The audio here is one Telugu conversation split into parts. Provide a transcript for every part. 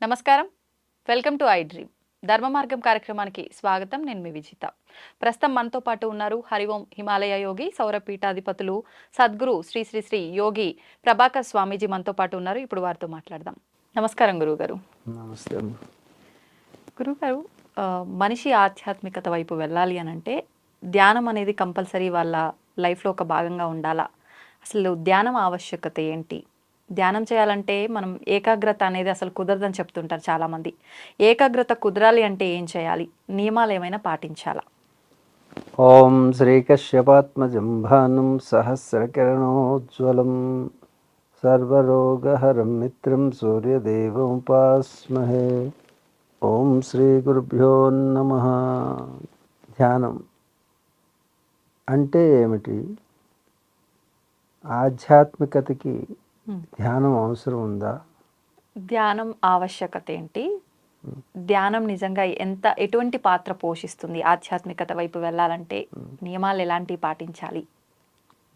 నమస్కారం. Welcome to I dream. ధర్మ మార్గం కార్యక్రమానికి స్వాగతం. నేను మీ విజిత. ప్రస్తుతం మనతో పాటు ఉన్నారు హరిఓం హిమాలయ యోగి సౌరపీఠాధిపతులు సద్గురు శ్రీ శ్రీ శ్రీ యోగి ప్రభాకర్ స్వామీజీ మనతో పాటు ఉన్నారు. ఇప్పుడు వారితో మాట్లాడదాం. నమస్కారం గురువుగారు. నమస్తే. గురువుగారు, మనిషి ఆధ్యాత్మికత వైపు వెళ్ళాలి అని అంటే ధ్యానం అనేది కంపల్సరీ వాళ్ళ లైఫ్లో ఒక భాగంగా ఉండాలా? అసలు ధ్యానం ఆవశ్యకత ఏంటి? ధ్యానం చేయాలంటే మనం ఏకాగ్రత అనేది అసలు కుదరదని చెప్తుంటారు చాలామంది. ఏకాగ్రత కుదరాలి అంటే ఏం చేయాలి? నియమాలు ఏమైనా పాటించాలా? ఓం శ్రీకశ్యపాత్మజం భానుం సహస్రకిరణోజ్వలం సర్వరోగహరం మిత్రం సూర్యదేవముపాస్మహే. ఓం శ్రీ గురుభ్యో నమః. ధ్యానం అంటే ఏమిటి? ఆధ్యాత్మికతకి ధ్యానం అవసరం ఉందా? ధ్యానం ఆవశ్యకత ఏంటి? ధ్యానం నిజంగా ఎటువంటి పాత్ర పోషిస్తుంది? ఆధ్యాత్మికత వైపు వెళ్ళాలంటే నియమాలు ఎలాంటివి పాటించాలి?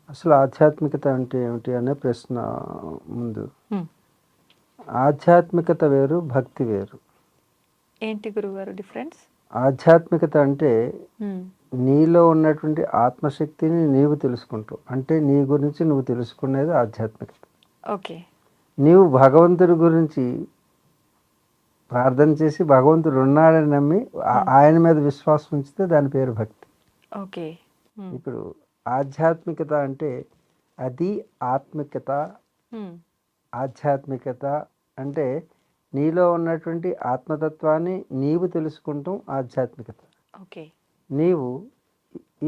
అసలు ఆధ్యాత్మికత అంటే ఏమిటి అనే ప్రశ్న ముందు. ఆధ్యాత్మికత వేరు, భక్తి వేరు. ఏంటి గురుగారు డిఫరెన్స్? ఆధ్యాత్మికత అంటే నీలో ఉన్నటువంటి ఆత్మశక్తిని నీవు తెలుసుకుంటావు, అంటే నీ గురించి నువ్వు తెలుసుకునేది ఆధ్యాత్మికత. ఓకే. నీవు భగవంతుడి గురించి ప్రార్థన చేసి భగవంతుడు ఉన్నాడని నమ్మి ఆయన మీద విశ్వాసం ఉంచితే దాని పేరు భక్తి. ఓకే. ఇప్పుడు ఆధ్యాత్మికత అంటే అది ఆత్మికత. ఆధ్యాత్మికత అంటే నీలో ఉన్నటువంటి ఆత్మతత్వాన్ని నీవు తెలుసుకుంటాం ఆధ్యాత్మికత. ఓకే. నీవు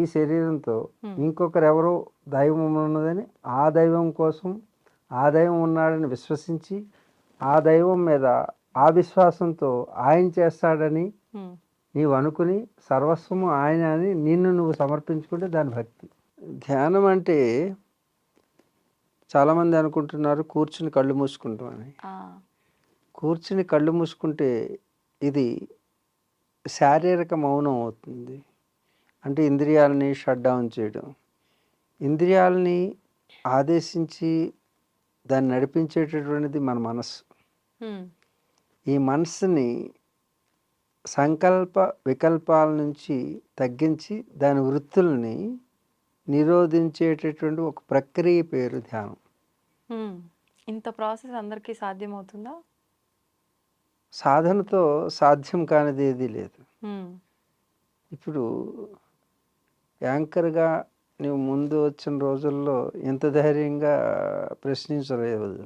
ఈ శరీరంతో ఇంకొకరెవరో దైవం ఉన్నదని ఆ దైవం కోసం ఆ దైవం ఉన్నాడని విశ్వసించి ఆ దైవం మీద ఆ విశ్వాసంతో ఆయన చేస్తాడని నీవు అనుకుని సర్వస్వము ఆయన అని నిన్ను నువ్వు సమర్పించుకుంటే దాని భక్తి. ధ్యానం అంటే చాలామంది అనుకుంటున్నారు కూర్చుని కళ్ళు మూసుకుంటామని. కూర్చుని కళ్ళు మూసుకుంటే ఇది శారీరక మౌనం అవుతుంది. అంటే ఇంద్రియాలని షట్ డౌన్ చేయడం. ఇంద్రియాలని ఆదేశించి దాన్ని నడిపించేటటువంటిది మన మనస్సు. ఈ మనస్సుని సంకల్ప వికల్పాల నుంచి తగ్గించి దాని వృత్తుల్ని నిరోధించేటటువంటి ఒక ప్రక్రియ పేరు ధ్యానం. ఇంత ప్రాసెస్ అందరికీ సాధ్యమవుతుందా? సాధనతో సాధ్యం కానిది ఏదీ లేదు. ఇప్పుడు యాంకర్గా నువ్వు ముందు వచ్చిన రోజుల్లో ఎంత ధైర్యంగా ప్రశ్నించలేదు.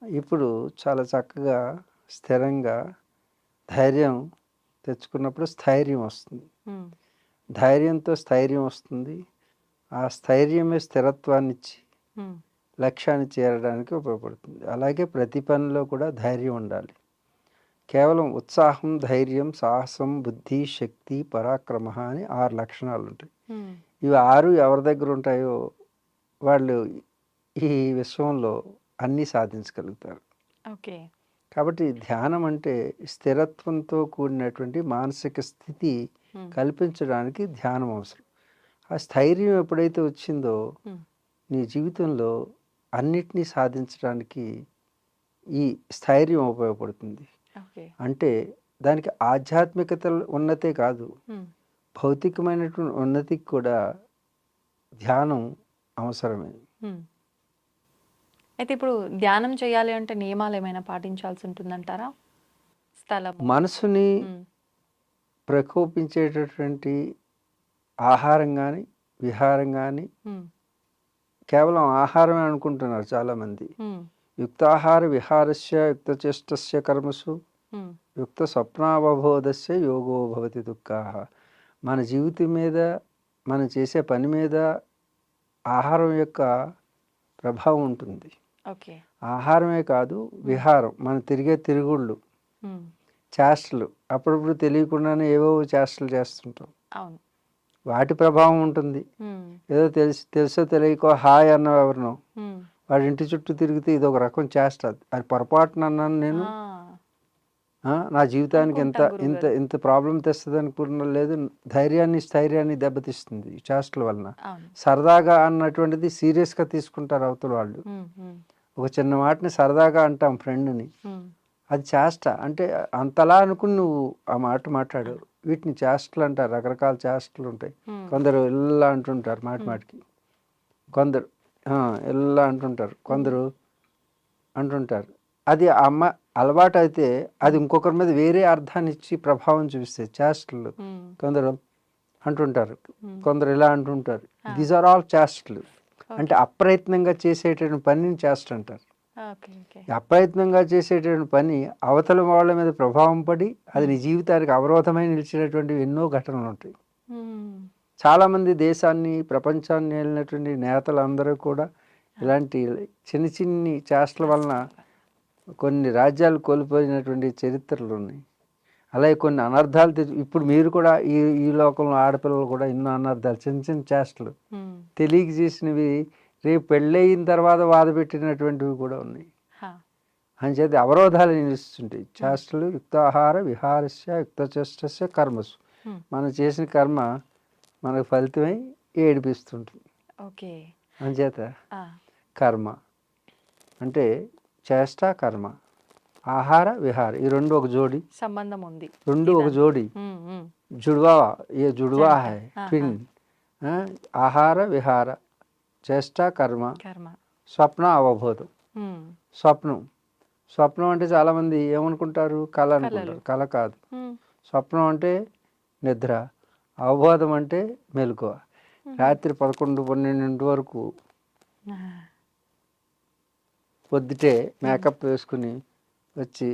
ఇప్పుడు చాలా చక్కగా స్థిరంగా ధైర్యం తెచ్చుకున్నప్పుడు స్థైర్యం వస్తుంది. ధైర్యంతో స్థైర్యం వస్తుంది. ఆ స్థైర్యమే స్థిరత్వాన్ని ఇచ్చి లక్ష్యాన్ని చేరడానికి ఉపయోగపడుతుంది. అలాగే ప్రతి పనిలో కూడా ధైర్యం ఉండాలి. కేవలం ఉత్సాహం, ధైర్యం, సాహసం, బుద్ధి, శక్తి, పరాక్రమ అని 6 లక్షణాలు ఉంటాయి. ఇవి 6 ఎవరి దగ్గర ఉంటాయో వాళ్ళు ఈ విశ్వంలో అన్నీ సాధించగలుగుతారు. ఓకే. కాబట్టి ధ్యానం అంటే స్థిరత్వంతో కూడినటువంటి మానసిక స్థితి కల్పించడానికి ధ్యానం అవసరం. ఆ స్థైర్యం ఎప్పుడైతే వచ్చిందో నీ జీవితంలో అన్నిటినీ సాధించడానికి ఈ స్థైర్యం ఉపయోగపడుతుంది. అంటే దానికి ఆధ్యాత్మికత ఉన్నతే కాదు, భౌతికమైనటువంటి ఉన్నతికి కూడా ధ్యానం అవసరమే. అయితే ఇప్పుడు ధ్యానం చేయాలి అంటే నియమాలు ఏమైనా పాటించాల్సి ఉంటుందంటారా? స్థలం, మనసుని ప్రకోపించేటటువంటి ఆహారం కానీ విహారం కానీ, కేవలం ఆహారమే అనుకుంటున్నారు చాలామంది. యుక్తాహార విహారస్య యుక్తచేష్టస్య కర్మసు యుక్త స్వప్నావబోధస్య యోగో భవతి దుఃఖాః. మన జీవితం మీద మనం చేసే పని మీద ఆహారం యొక్క ప్రభావం ఉంటుంది. ఆహారమే కాదు, విహారం, మనం తిరిగే తిరుగుళ్ళు, చేష్టలు, అప్పుడప్పుడు తెలియకుండానే ఏవో చేష్టలు చేస్తుంటాం. వాటి ప్రభావం ఉంటుంది. ఏదో తెలుసో తెలియకో హాయ్ అన్న ఎవరినో వాడి ఇంటి చుట్టూ తిరిగితే ఇది ఒక రకం చేష్ట. అది పొరపాటున అన్నాను నేను, నా జీవితానికి ఇంత ఇంత ఇంత ప్రాబ్లం తెస్తుంది అనుకున్న లేదు. ధైర్యాన్ని స్థైర్యాన్ని దెబ్బతీస్తుంది ఈ చేష్టల వలన. సరదాగా అన్నటువంటిది సీరియస్గా తీసుకుంటారు అవతల వాళ్ళు. ఒక చిన్న మాటని సరదాగా అంటాం ఫ్రెండ్ని, అది చేష్ట. అంటే అంతలా అనుకుని నువ్వు ఆ మాట మాట్లాడు. వీటిని చేష్టలు అంటారు. రకరకాల చేష్టలు ఉంటాయి. కొందరు ఇలా అంటుంటారు మాటికి. కొందరు ఇలా అంటుంటారు. కొందరు అంటుంటారు. అది అమ్మ అలవాటు అయితే అది ఇంకొకరి మీద వేరే అర్థాన్ని ఇచ్చి ప్రభావం చూపిస్తాయి చేష్టలు. కొందరు అంటుంటారు. కొందరు ఇలా అంటుంటారు. దీస్ ఆర్ ఆల్ చేష్టలు. అంటే అప్రయత్నంగా చేసేటటువంటి పనిని చేష్ట అంటారు. అప్రయత్నంగా చేసేటువంటి పని అవతల వాళ్ళ మీద ప్రభావం పడి అది నీ జీవితానికి అవరోధమై నిలిచినటువంటి ఎన్నో ఘటనలు ఉంటాయి. చాలామంది దేశాన్ని ప్రపంచాన్ని వెళ్ళినటువంటి నేతలందరూ కూడా ఇలాంటి చిన్ని చేష్టల వలన కొన్ని రాజ్యాలు కోల్పోయినటువంటి చరిత్రలు ఉన్నాయి. అలాగే కొన్ని అనర్థాలు ఇప్పుడు మీరు కూడా ఈ లోకంలో ఆడపిల్లలు కూడా ఎన్నో అనర్థాలు చిన్న చేష్టలు తెలియక చేసినవి రేపు పెళ్ళయిన తర్వాత బాధపెట్టినటువంటివి కూడా ఉన్నాయి. అంచేది అవరోధాలు నిలుస్తుంటాయి. చేష్టలు యుక్తాహార విహారస్య యుక్తచేష్టస్య కర్మసు. మనం చేసిన కర్మ మనకు ఫలితమై ఏడిపిస్తుంటుంది. అంచేత కర్మ అంటే చేష్ట కర్మ, ఆహార విహార ఈ రెండు ఒక జోడి సంబంధం ఉంది. రెండు ఒక జోడి జుడవా ఏ జుడవా హై ట్విన్. ఆహార విహార చేష్ట కర్మ స్వప్న అవబోధం. స్వప్నం అంటే చాలామంది ఏమనుకుంటారు కళ అనుకుంటారు. కళ కాదు. స్వప్నం అంటే నిద్ర, అవబోధం అంటే మెలకువ. రాత్రి 11-12 వరకు పొద్దుటే మేకప్ వేసుకుని వచ్చి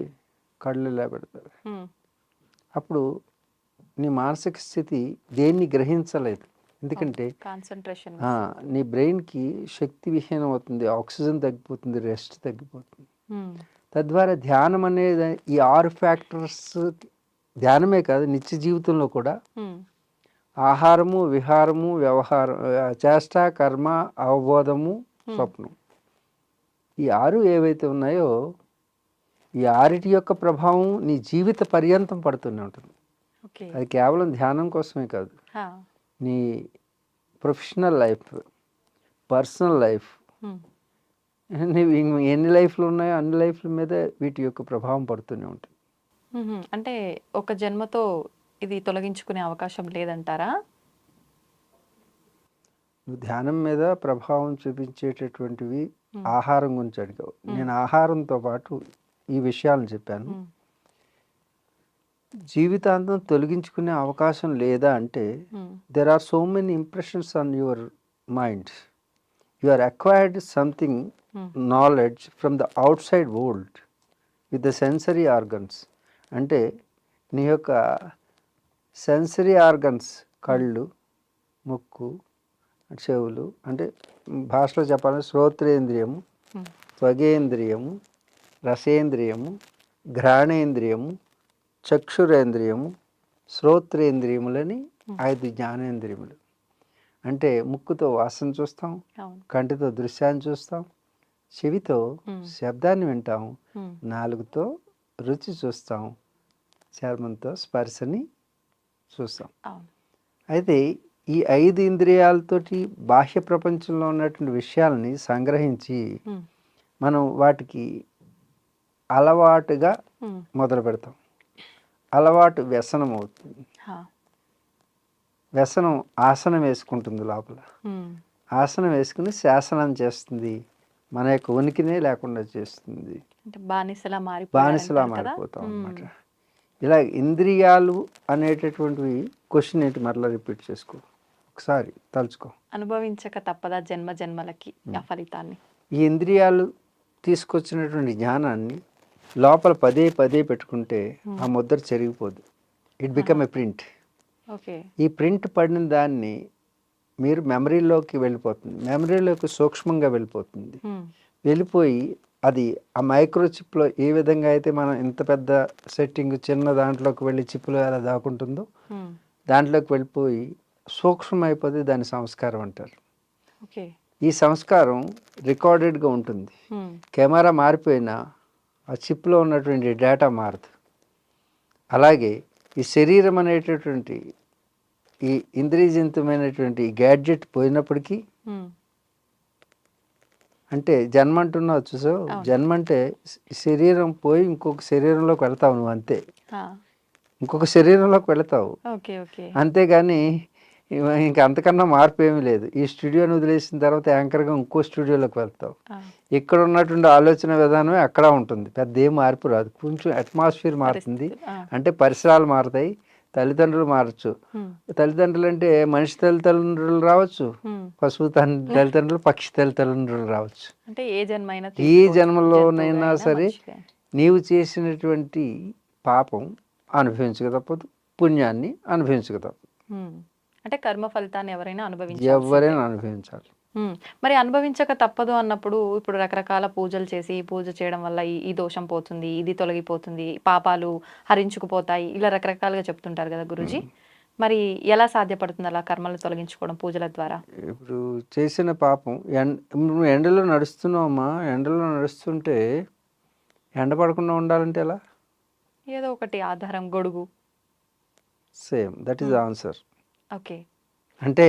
కళ్ళు ఇలా పెడతారు. అప్పుడు నీ మానసిక స్థితి దేన్ని గ్రహించలేదు. ఎందుకంటే నీ బ్రెయిన్కి శక్తి విహీనం అవుతుంది, ఆక్సిజన్ తగ్గిపోతుంది, రెస్ట్ తగ్గిపోతుంది. తద్వారా ధ్యానం అనేది ఈ 6 ఫ్యాక్టర్స్ ధ్యానమే కాదు నిత్య జీవితంలో కూడా ఆహారము విహారము వ్యవహారం చేష్ట కర్మ అవబోధము స్వప్నం ఈ 6 ఏవైతే ఉన్నాయో ఈ 6 యొక్క ప్రభావం నీ జీవిత పర్యంతం పడుతూనే ఉంటుంది. అది కేవలం ధ్యానం కోసమే కాదు, నీ ప్రొఫెషనల్ లైఫ్, పర్సనల్ లైఫ్, నీవు ఎన్ని లైఫ్లు ఉన్నాయో అన్ని లైఫ్ల మీద వీటి యొక్క ప్రభావం పడుతూనే ఉంటుంది. అంటే ఒక జన్మతో ఇది తొలగించుకునే అవకాశం లేదంటారా? నువ్వు ధ్యానం మీద ప్రభావం చూపించేటటువంటివి ఆహారం గురించి అడిగావు. నేను ఆహారంతో పాటు ఈ విషయాలను చెప్పాను. జీవితాంతం తొలగించుకునే అవకాశం లేదా అంటే there are so many impressions on your mind. You are acquired something knowledge from the outside world with the sensory organs. అంటే నీ యొక్క సెన్సరీ ఆర్గన్స్ కళ్ళు, ముక్కు, చెవులు, అంటే భాషలో చెప్పాలంటే శ్రోత్రేంద్రియము, త్వగేంద్రియము, రసేంద్రియము, ఘ్రాణేంద్రియము, చక్షురేంద్రియము, శ్రోత్రేంద్రియములని 5 జ్ఞానేంద్రియములు. అంటే ముక్కుతో వాసన చూస్తాం, కంటితో దృశ్యాన్ని చూస్తాం, చెవితో శబ్దాన్ని వింటాం, నాలుగుతో రుచి చూస్తాం, చర్మంతో స్పర్శని చూస్తాం. అయితే ఈ 5 ఇంద్రియాలతోటి బాహ్య ప్రపంచంలో ఉన్నటువంటి విషయాలని సంగ్రహించి మనం వాటికి అలవాటుగా మొదలు పెడతాం. అలవాటు వ్యసనం అవుతుంది. వ్యసనం ఆసనం వేసుకుంటుంది లోపల. ఆసనం వేసుకుని శాసనం చేస్తుంది, మన యొక్క ఉనికినే లేకుండా చేస్తుంది, బానిసలా మారిపోతాం అన్నమాట. ఇలా ఇంద్రియాలు అనేటటువంటివి క్వశ్చన్ ఏంటి మరలా రిపీట్ చేసుకో, ఒకసారి తలుచుకో. అనుభవించక తప్పదా జన్మ జన్మలకి ఆ ఫలితాన్ని? ఈ ఇంద్రియాలు తీసుకొచ్చినటువంటి జ్ఞానాన్ని లోపల పదే పదే పెట్టుకుంటే ఆ ముద్ర చెరిగిపోదు. It become a print. ఈ ప్రింట్ పడిన దాన్ని మీరు మెమరీలోకి వెళ్ళిపోతుంది, మెమరీలోకి సూక్ష్మంగా వెళ్ళిపోతుంది. వెళ్ళిపోయి అది ఆ మైక్రోచిప్లో ఏ విధంగా అయితే మనం ఇంత పెద్ద సెట్టింగ్ చిన్న దాంట్లోకి వెళ్ళి చిప్లో ఎలా దాక్కుంటుందో దాంట్లోకి వెళ్ళిపోయి సూక్ష్మం అయిపోతే దాని సంస్కారం అంటారు. ఈ సంస్కారం రికార్డెడ్గా ఉంటుంది. కెమెరా మారిపోయినా ఆ చిప్లో ఉన్నటువంటి డేటా మారదు. అలాగే ఈ శరీరం అనేటటువంటి ఈ ఇంద్రియజనితమైనటువంటి గ్యాడ్జెట్ పోయినప్పటికీ అంటే జన్మ అంటున్నావు చూసావు, అవును. జన్మ అంటే శరీరం పోయి ఇంకొక శరీరంలోకి వెళ్తావు నువ్వు అంతే. ఆ! ఇంకొక శరీరంలోకి వెళతావు. ఓకే. ఓకే. అంతేగాని ఇంక అంతకన్నా మార్పు ఏమీ లేదు. ఈ స్టూడియోని వదిలేసిన తర్వాత యాంకర్‌గా ఇంకో స్టూడియోలోకి వెళ్తావు. ఆ! ఇక్కడ ఉన్నటువంటి ఆలోచన విధానమే అక్కడ ఉంటుంది. పెద్ద ఏం మార్పు రాదు. కొంచెం అట్మాస్ఫియర్ మారుతుంది. పరిస్థితులు. ఆ! అంటే పరిసరాలు మారతాయి. తల్లిదండ్రులు మారచ్చు. హ్మ్. తల్లిదండ్రులు అంటే మనిషి తల్లిదండ్రులు రావచ్చు. హ్మ్. పశువు తల్లిదండ్రులు, పక్షి తల్లిదండ్రులు రావచ్చు. అంటే ఏ జన్మైనా ఈ తీసుకోవచ్చు. జన్మలోనైనా జంతువుగా అయినా, సరే మనిషిగా అయినా. నీవు చేసినటువంటి పాపం అనుభవించక తప్పదు. పుణ్యాన్ని అనుభవించక తప్పదు. హ్మ్. అంటే కర్మ ఫలితాన్ని ఎవరైనా అనుభవించాల్సిందే. ఎవరైనా అనుభవించాలి. హ్మ్. మరి అనుభవించక తప్పదు అన్నప్పుడు ఇప్పుడు రకరకాల పూజలు చేసి, పూజ చేయడం వల్ల ఈ దోషం పోతుంది, ఇది తొలగిపోతుంది, పాపాలు హరించుకుపోతాయి. ఇలా రకరకాలుగా చెప్తుంటారు కదా గురూజీ. మరి ఎలా సాధ్యపడుతుంది అలా కర్మలు తొలగించుకోవడం పూజల ద్వారా? ఇప్పుడు చేసిన పాపం నువ్వు ఎండలో నడుస్తున్నావమ్మా, ఎండలో నడుస్తుంటే ఎండ పడకుండా ఉండాలంటే ఎలా? ఏదో ఒకటి ఆధారం, గొడుగు. సేమ్ దట్ ఈస్ హ్మ్. ఆన్సర్. ఓకే. అంటే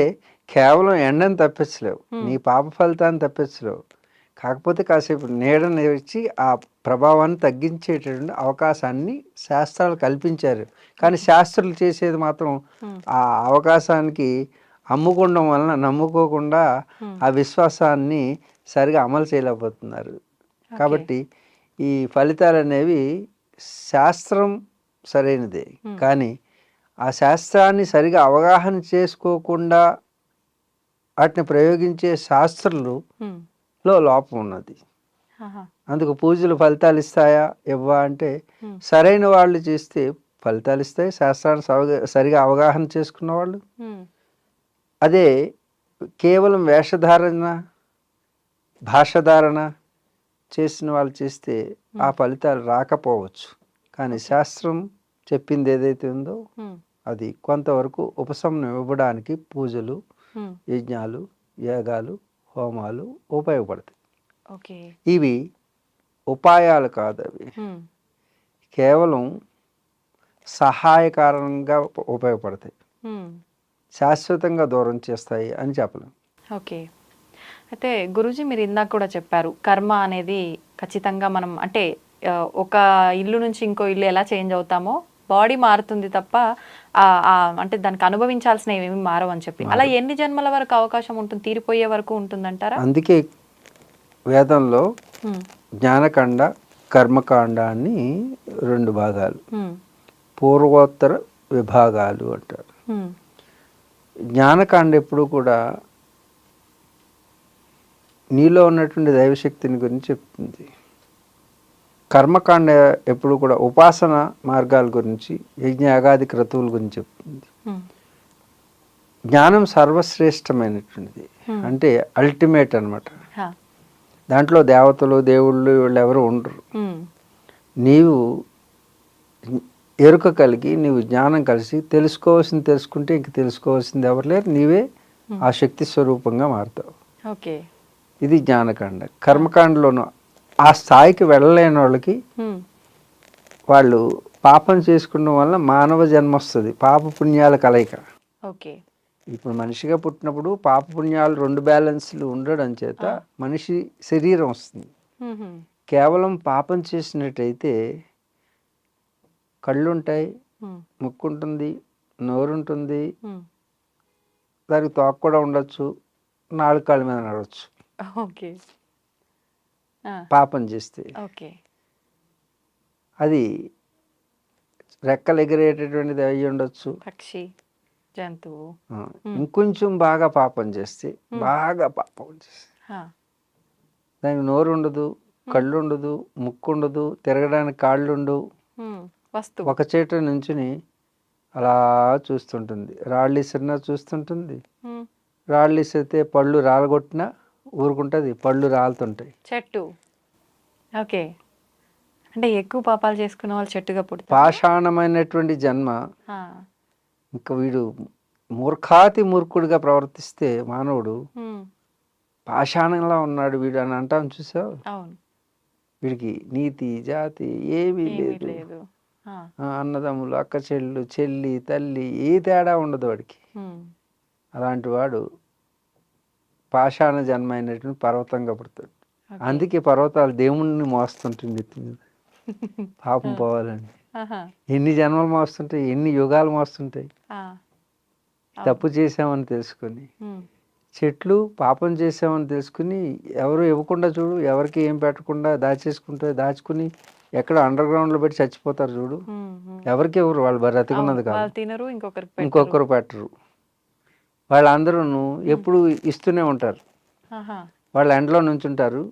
కేవలం ఎండని తప్పించలేవు, నీ హ్మ్. పాప ఫలితాన్ని తప్పించలేవు. కాకపోతే కాసేపు నీడని ఇచ్చి ఆ ప్రభావాన్ని తగ్గించేటటువంటి అవకాశాన్ని శాస్త్రాలు కల్పించారు. కానీ శాస్త్రులు చేసేది మాత్రం హ్మ్. ఆ అవకాశానికి అమ్ముకోవడం వలన నమ్ముకోకుండా హ్మ్. ఆ విశ్వాసాన్ని సరిగా అమలు చేయలేకపోతున్నారు. ఓకే. కాబట్టి ఈ ఫలితాలు అనేవి శాస్త్రం సరైనదే, హ్మ్. కానీ ఆ శాస్త్రాన్ని సరిగా అవగాహన చేసుకోకుండా వాటిని ప్రయోగించే శాస్త్రులు హ్మ్. లోపం ఉన్నది. ఆహా! అందుకు పూజలు ఫలితాలు ఇస్తాయా ఇవ్వా అంటే హ్మ్. సరైన వాళ్ళు చేస్తే ఫలితాలు ఇస్తాయి, శాస్త్రాన్ని సరిగా అవగాహన చేసుకున్న వాళ్ళు. హ్మ్. అదే కేవలం వేషధారణ, భాషధారణ చేసిన వాళ్ళు చేస్తే ఆ హ్మ్. ఫలితాలు రాకపోవచ్చు. కానీ ఓకే. శాస్త్రం చెప్పింది ఏదైతే ఉందో హ్మ్. అది కొంతవరకు ఉపశమనం ఇవ్వడానికి పూజలు, హ్మ్. యజ్ఞాలు, యాగాలు, హోమాలు ఉపయోగపడతాయి. ఓకే. ఇవి ఉపాయాలు కాదు, అవి హ్మ్. కేవలం సహాయకారణంగా ఉపయోగపడతాయి. హ్మ్. శాశ్వతంగా దూరం చేస్తాయి అని చెప్పలేం. ఓకే. అయితే గురూజీ మీరు ఇందాక కూడా చెప్పారు. కర్మ అనేది ఖచ్చితంగా మనం అంటే ఒక ఇల్లు నుంచి ఇంకో ఇల్లు ఎలా చేంజ్ అవుతామో బాడీ మారుతుంది తప్ప అంటే దానికి అనుభవించాల్సినవి ఏమి మారవని చెప్పి. అలా మారు. ఎన్ని జన్మల వరకు అవకాశం ఉంటుంది? తీరిపోయే వరకు ఉంటుందంటారా? అందుకే వేదంలో హ్మ్. జ్ఞానకాండ, కర్మకాండ అని 2 భాగాలు, హ్మ్. పూర్వోత్తర విభాగాలు అంటారు. హ్మ్. జ్ఞానకాండ ఎప్పుడు కూడా నీలో ఉన్నటువంటి దైవశక్తిని గురించి చెప్తుంది. కర్మకాండ ఎప్పుడు కూడా ఉపాసన మార్గాల గురించి, యజ్ఞయాగాది క్రతువుల గురించి చెప్తుంది. హ్మ్. జ్ఞానం సర్వశ్రేష్టమైనటువంటిది. హ్మ్. అంటే అల్టిమేట్ అన్నమాట. హా! దాంట్లో దేవతలు, దేవుళ్ళు వీళ్ళు ఎవరు ఉండరు. హ్మ్. నీవు ఎరుక కలిగి, నీవు జ్ఞానం కలిసి తెలుసుకోవాల్సింది తెలుసుకుంటే ఇంక తెలుసుకోవాల్సింది ఎవరు లేరు. నీవే హ్మ్. ఆ శక్తి స్వరూపంగా మారుతావు. ఓకే. ఇది జ్ఞానకాండ. కర్మకాండలోను ఆ స్థాయికి వెళ్ళలేని వాళ్ళకి హ్మ్. వాళ్ళు పాపం చేసుకోవడం వల్ల మానవ జన్మ వస్తుంది. పాప పుణ్యాల కలయిక. ఓకే. ఇప్పుడు మనిషిగా పుట్టినప్పుడు పాప పుణ్యాలు 2 బ్యాలెన్స్లు ఉండడం చేత ఆ! మనిషి శరీరం వస్తుంది. హుహు. కేవలం పాపం చేసినట్టయితే కళ్ళుంటాయి, హ్మ్. ముక్కుంటుంది, నోరుంటుంది, హ్మ్. దానికి తోక కూడా ఉండొచ్చు, 4 కాళ్ళ మీద నడవచ్చు ఓకే. ఆ! పాపం చేస్తే. ఓకే. అది రెక్కలు ఎగిరేటటువంటిది అయ్యి ఉండొచ్చు. పక్షి, జంతువు. ఆ, హ్మ్. ఇంకొంచెం బాగా పాపం చేస్తే, హ్మ్. బాగా పాపం చేస్తే ఆ! దానికి నోరు ఉండదు, హ్మ్. కళ్ళు ఉండదు, ముక్కు ఉండదు, తిరగడానికి కాళ్ళు ఉండవు. హ్మ్. వస్తువు. ఒక చేట నుంచుని అలా చూస్తుంటుంది. రాళ్ళు ఇసిరినా చూస్తుంటుంది. హ్మ్. రాళ్ళు ఇసిరితే పళ్ళు రాలగొట్టినా ఊరుకుంటుంది. పళ్ళు రాలుతుంటాయి. చెట్టు. ఓకే. అంటే ఎక్కువ పాపాలు చేసుకున్న వాళ్ళు చెట్టుగా పుడతారా? పాషాణమైనటువంటి జన్మ. ఆ! ఇంకా వీడు మూర్ఖాతి మూర్ఖుడిగా ప్రవర్తిస్తే మానవుడు హ్మ్. పాషాణంలా ఉన్నాడు వీడు అని అంటాం చూసావు. అవును. వీడికి నీతి జాతి ఏమీ ఏమీ లేదు. లేదు. ఆ! అన్నదమ్ములు, అక్క చెల్లు, చెల్లి, తల్లి ఏ తేడా ఉండదు వాడికి. హ్మ్. అలాంటి వాడు పాషాణ జన్మ అయినటువంటి పర్వతంగా పుడతాడు. ఓకే. అందుకే పర్వతాలు దేవుణ్ణి మోస్తుంటుంది ఎత్తి మీద పాపం ఆ! పోవాలని. ఆహా! ఎన్ని జన్మలు మోస్తుంటాయి, ఎన్ని యుగాలు మోస్తుంటాయి ఆ! అవును. తప్పు చేసామని తెలుసుకొని. హ్మ్. చెట్లు పాపం చేసామని తెలుసుకుని ఎవరు ఇవ్వకుండా చూడు, ఎవరికి ఏం పెట్టకుండా దాచుకుని ఎక్కడ అండర్ గ్రౌండ్లో పెట్టి చచ్చిపోతారు చూడు. హ్మ్. హ్మ్. ఎవరికి ఎవరు వాళ్ళు అవును. బ్రతికున్నది కాదు, వాళ్ళు తినరు, ఇంకొకరికి పెట్టరు. ఇంకొకరు పెట్టరు. వాళ్ళందరూ హ్మ్. ఎప్పుడు ఇస్తూనే ఉంటారు. ఆహా! వాళ్ళు ఎండలో నుంచుంటారు.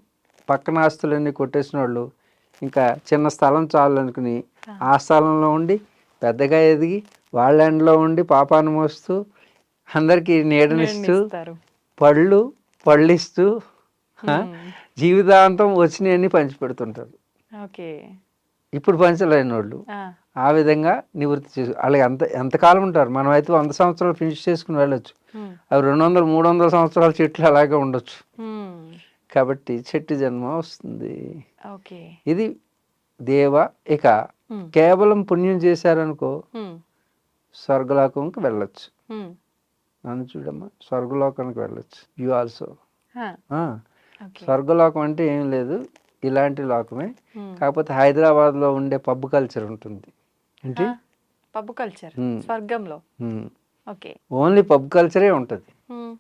పక్కన ఆస్తులన్నీ కొట్టేసిన వాళ్ళు ఇంకా చిన్న స్థలం చాలు అనుకుని ఆ! ఆ స్థలంలో ఉండి పెద్దగా ఎదిగి వాళ్ళ ఎండలో ఉండి పాపాన్ని మోస్తూ అందరికీ నీడనిస్తూ నీడనిస్తారు. పళ్ళిస్తూ ఆ, హ్మ్. జీవితాంతం వచ్చినవన్నీ పంచిపెడుతుంటారు. ఓకే. ఇప్పుడు పంచలేని వాళ్ళు ఆ! ఆ విధంగా నివృత్తి చేసు వాళ్ళకి ఎంతకాలం ఉంటారు. మనం అయితే 100 సంవత్సరాలు ఫినిష్ చేసుకుని వెళ్ళొచ్చు. హ్మ్. అవి 200 300 సంవత్సరాల చెట్లు అలాగే ఉండొచ్చు. హ్మ్. కాబట్టి చెట్టు జన్మ వస్తుంది. ఓకే. ఇది దేవ. ఇక హ్మ్. కేవలం పుణ్యం చేశారనుకో హ్మ్. స్వర్గలోకంకి వెళ్ళొచ్చు. హ్మ్. నన్ను చూడమ్మా, స్వర్గలోకానికి వెళ్ళొచ్చు. You also. ఆ! ఓకే. స్వర్గలోకం అంటే ఏం లేదు, ఇలాంటి లోకమే. హ్మ్. కాకపోతే హైదరాబాద్లో ఉండే పబ్ కల్చర్ ఉంటుంది. ఏంటి? ఆ! పబ్ కల్చర్ హ్మ్. స్వర్గంలో. హ్మ్. ఓకే. ఓన్లీ పబ్ కల్చరే ఉంటుంది. హ్మ్.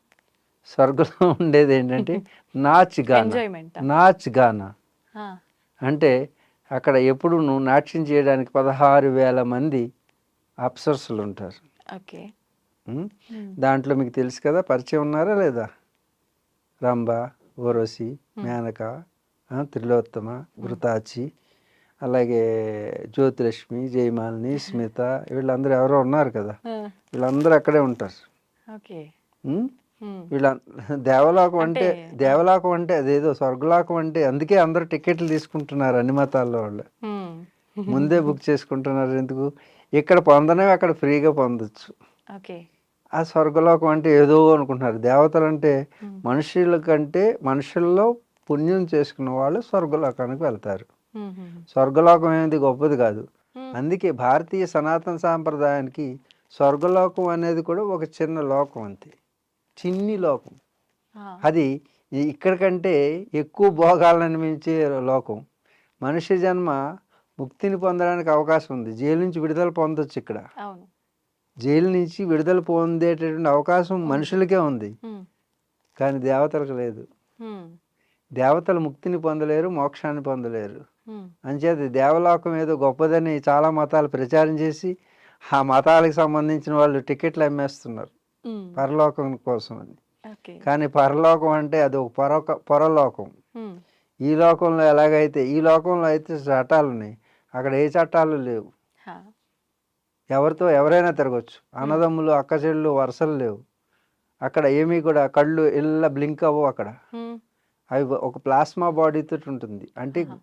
స్వర్గంలో ఉండేది ఏంటంటే నాచ్ గానా. ఎంజాయ్‌మెంటా? నాచ్ గానా ఆ! అంటే అక్కడ ఎప్పుడు నాట్యం చేయడానికి 16,000 మంది అప్సరస్సులు ఉంటారు. ఓకే. ఉమ్. హ్మ్. దాంట్లో మీకు తెలుసు కదా, పరిచయం ఉన్నారా లేదా? రంభ, ఊర్వశి, హ్మ్. మేనక, త్రిలోత్తమ, హ్మ్. ఘృతాచి, అలాగే జ్యోతిలక్ష్మి, జయమాలిని, స్మిత, వీళ్ళందరూ ఎవరో ఉన్నారు కదా. ఆ! వీళ్ళందరూ అక్కడే ఉంటారు. ఓకే. ఉమ్. హ్మ్. వీళ్ళ దేవలోకం అంటే దేవలోకం అంటే అదేదో స్వర్గలోకం అంటే అందుకే అందరూ టికెట్లు తీసుకుంటున్నారు అన్ని మతాల్లో వాళ్ళు. హ్మ్. ముందే బుక్ చేసుకుంటున్నారు ఎందుకు? ఇక్కడ పొందనే అక్కడ ఫ్రీగా పొందొచ్చు. ఓకే. ఆ స్వర్గలోకం అంటే ఏదో అనుకుంటున్నారు. దేవతలు అంటే హ్మ్. మనుషుల కంటే మనుషుల్లో పుణ్యం చేసుకున్న వాళ్ళు స్వర్గలోకానికి వెళ్తారు. హుహుహు. స్వర్గలోకం అనేది గొప్పది కాదు. హ్మ్. అందుకే భారతీయ సనాతన సాంప్రదాయానికి స్వర్గలోకం అనేది కూడా ఒక చిన్న లోకం అంతే, చిన్ని లోకం. ఆ! అది ఇక్కడ కంటే ఎక్కువ భోగాలను అనిపించే లోకం. మనిషి జన్మ ముక్తిని పొందడానికి అవకాశం ఉంది. జైలు నుంచి విడుదల పొందొచ్చు ఇక్కడ. అవును. జైలు నుంచి విడుదల పొందేటటువంటి అవకాశం ఉంది. మనుషులకే ఉంది, హ్మ్. కానీ దేవతలకు లేదు. హ్మ్. దేవతలు ముక్తిని పొందలేరు, మోక్షాన్ని పొందలేరు. హ్మ్. అంచేత దేవలోకం ఏదో గొప్పదని చాలా మతాలు ప్రచారం చేసి ఆ మతాలకు సంబంధించిన వాళ్ళు టికెట్లు అమ్మేస్తున్నారు హ్మ్. పరలోకం కోసం అని. ఓకే. కానీ పరలోకం అంటే అది ఒక పొరలోకం. హ్మ్. ఈ లోకంలో ఎలాగైతే ఈ లోకంలో అయితే చట్టాలు ఉన్నాయి, అక్కడ ఏ చట్టాలు లేవు. హా! ఎవరితో ఎవరైనా తిరగచ్చు. హ్మ్. అన్నదమ్ములు అక్క చెల్లు వరుసలు లేవు అక్కడ. ఏమీ కూడా కళ్ళు ఇలా బ్లింక్ అవ్వవు అక్కడ. హ్మ్. అవి ఒక ప్లాస్మా బాడీతో ఉంటుంది. అంటే ఆహా!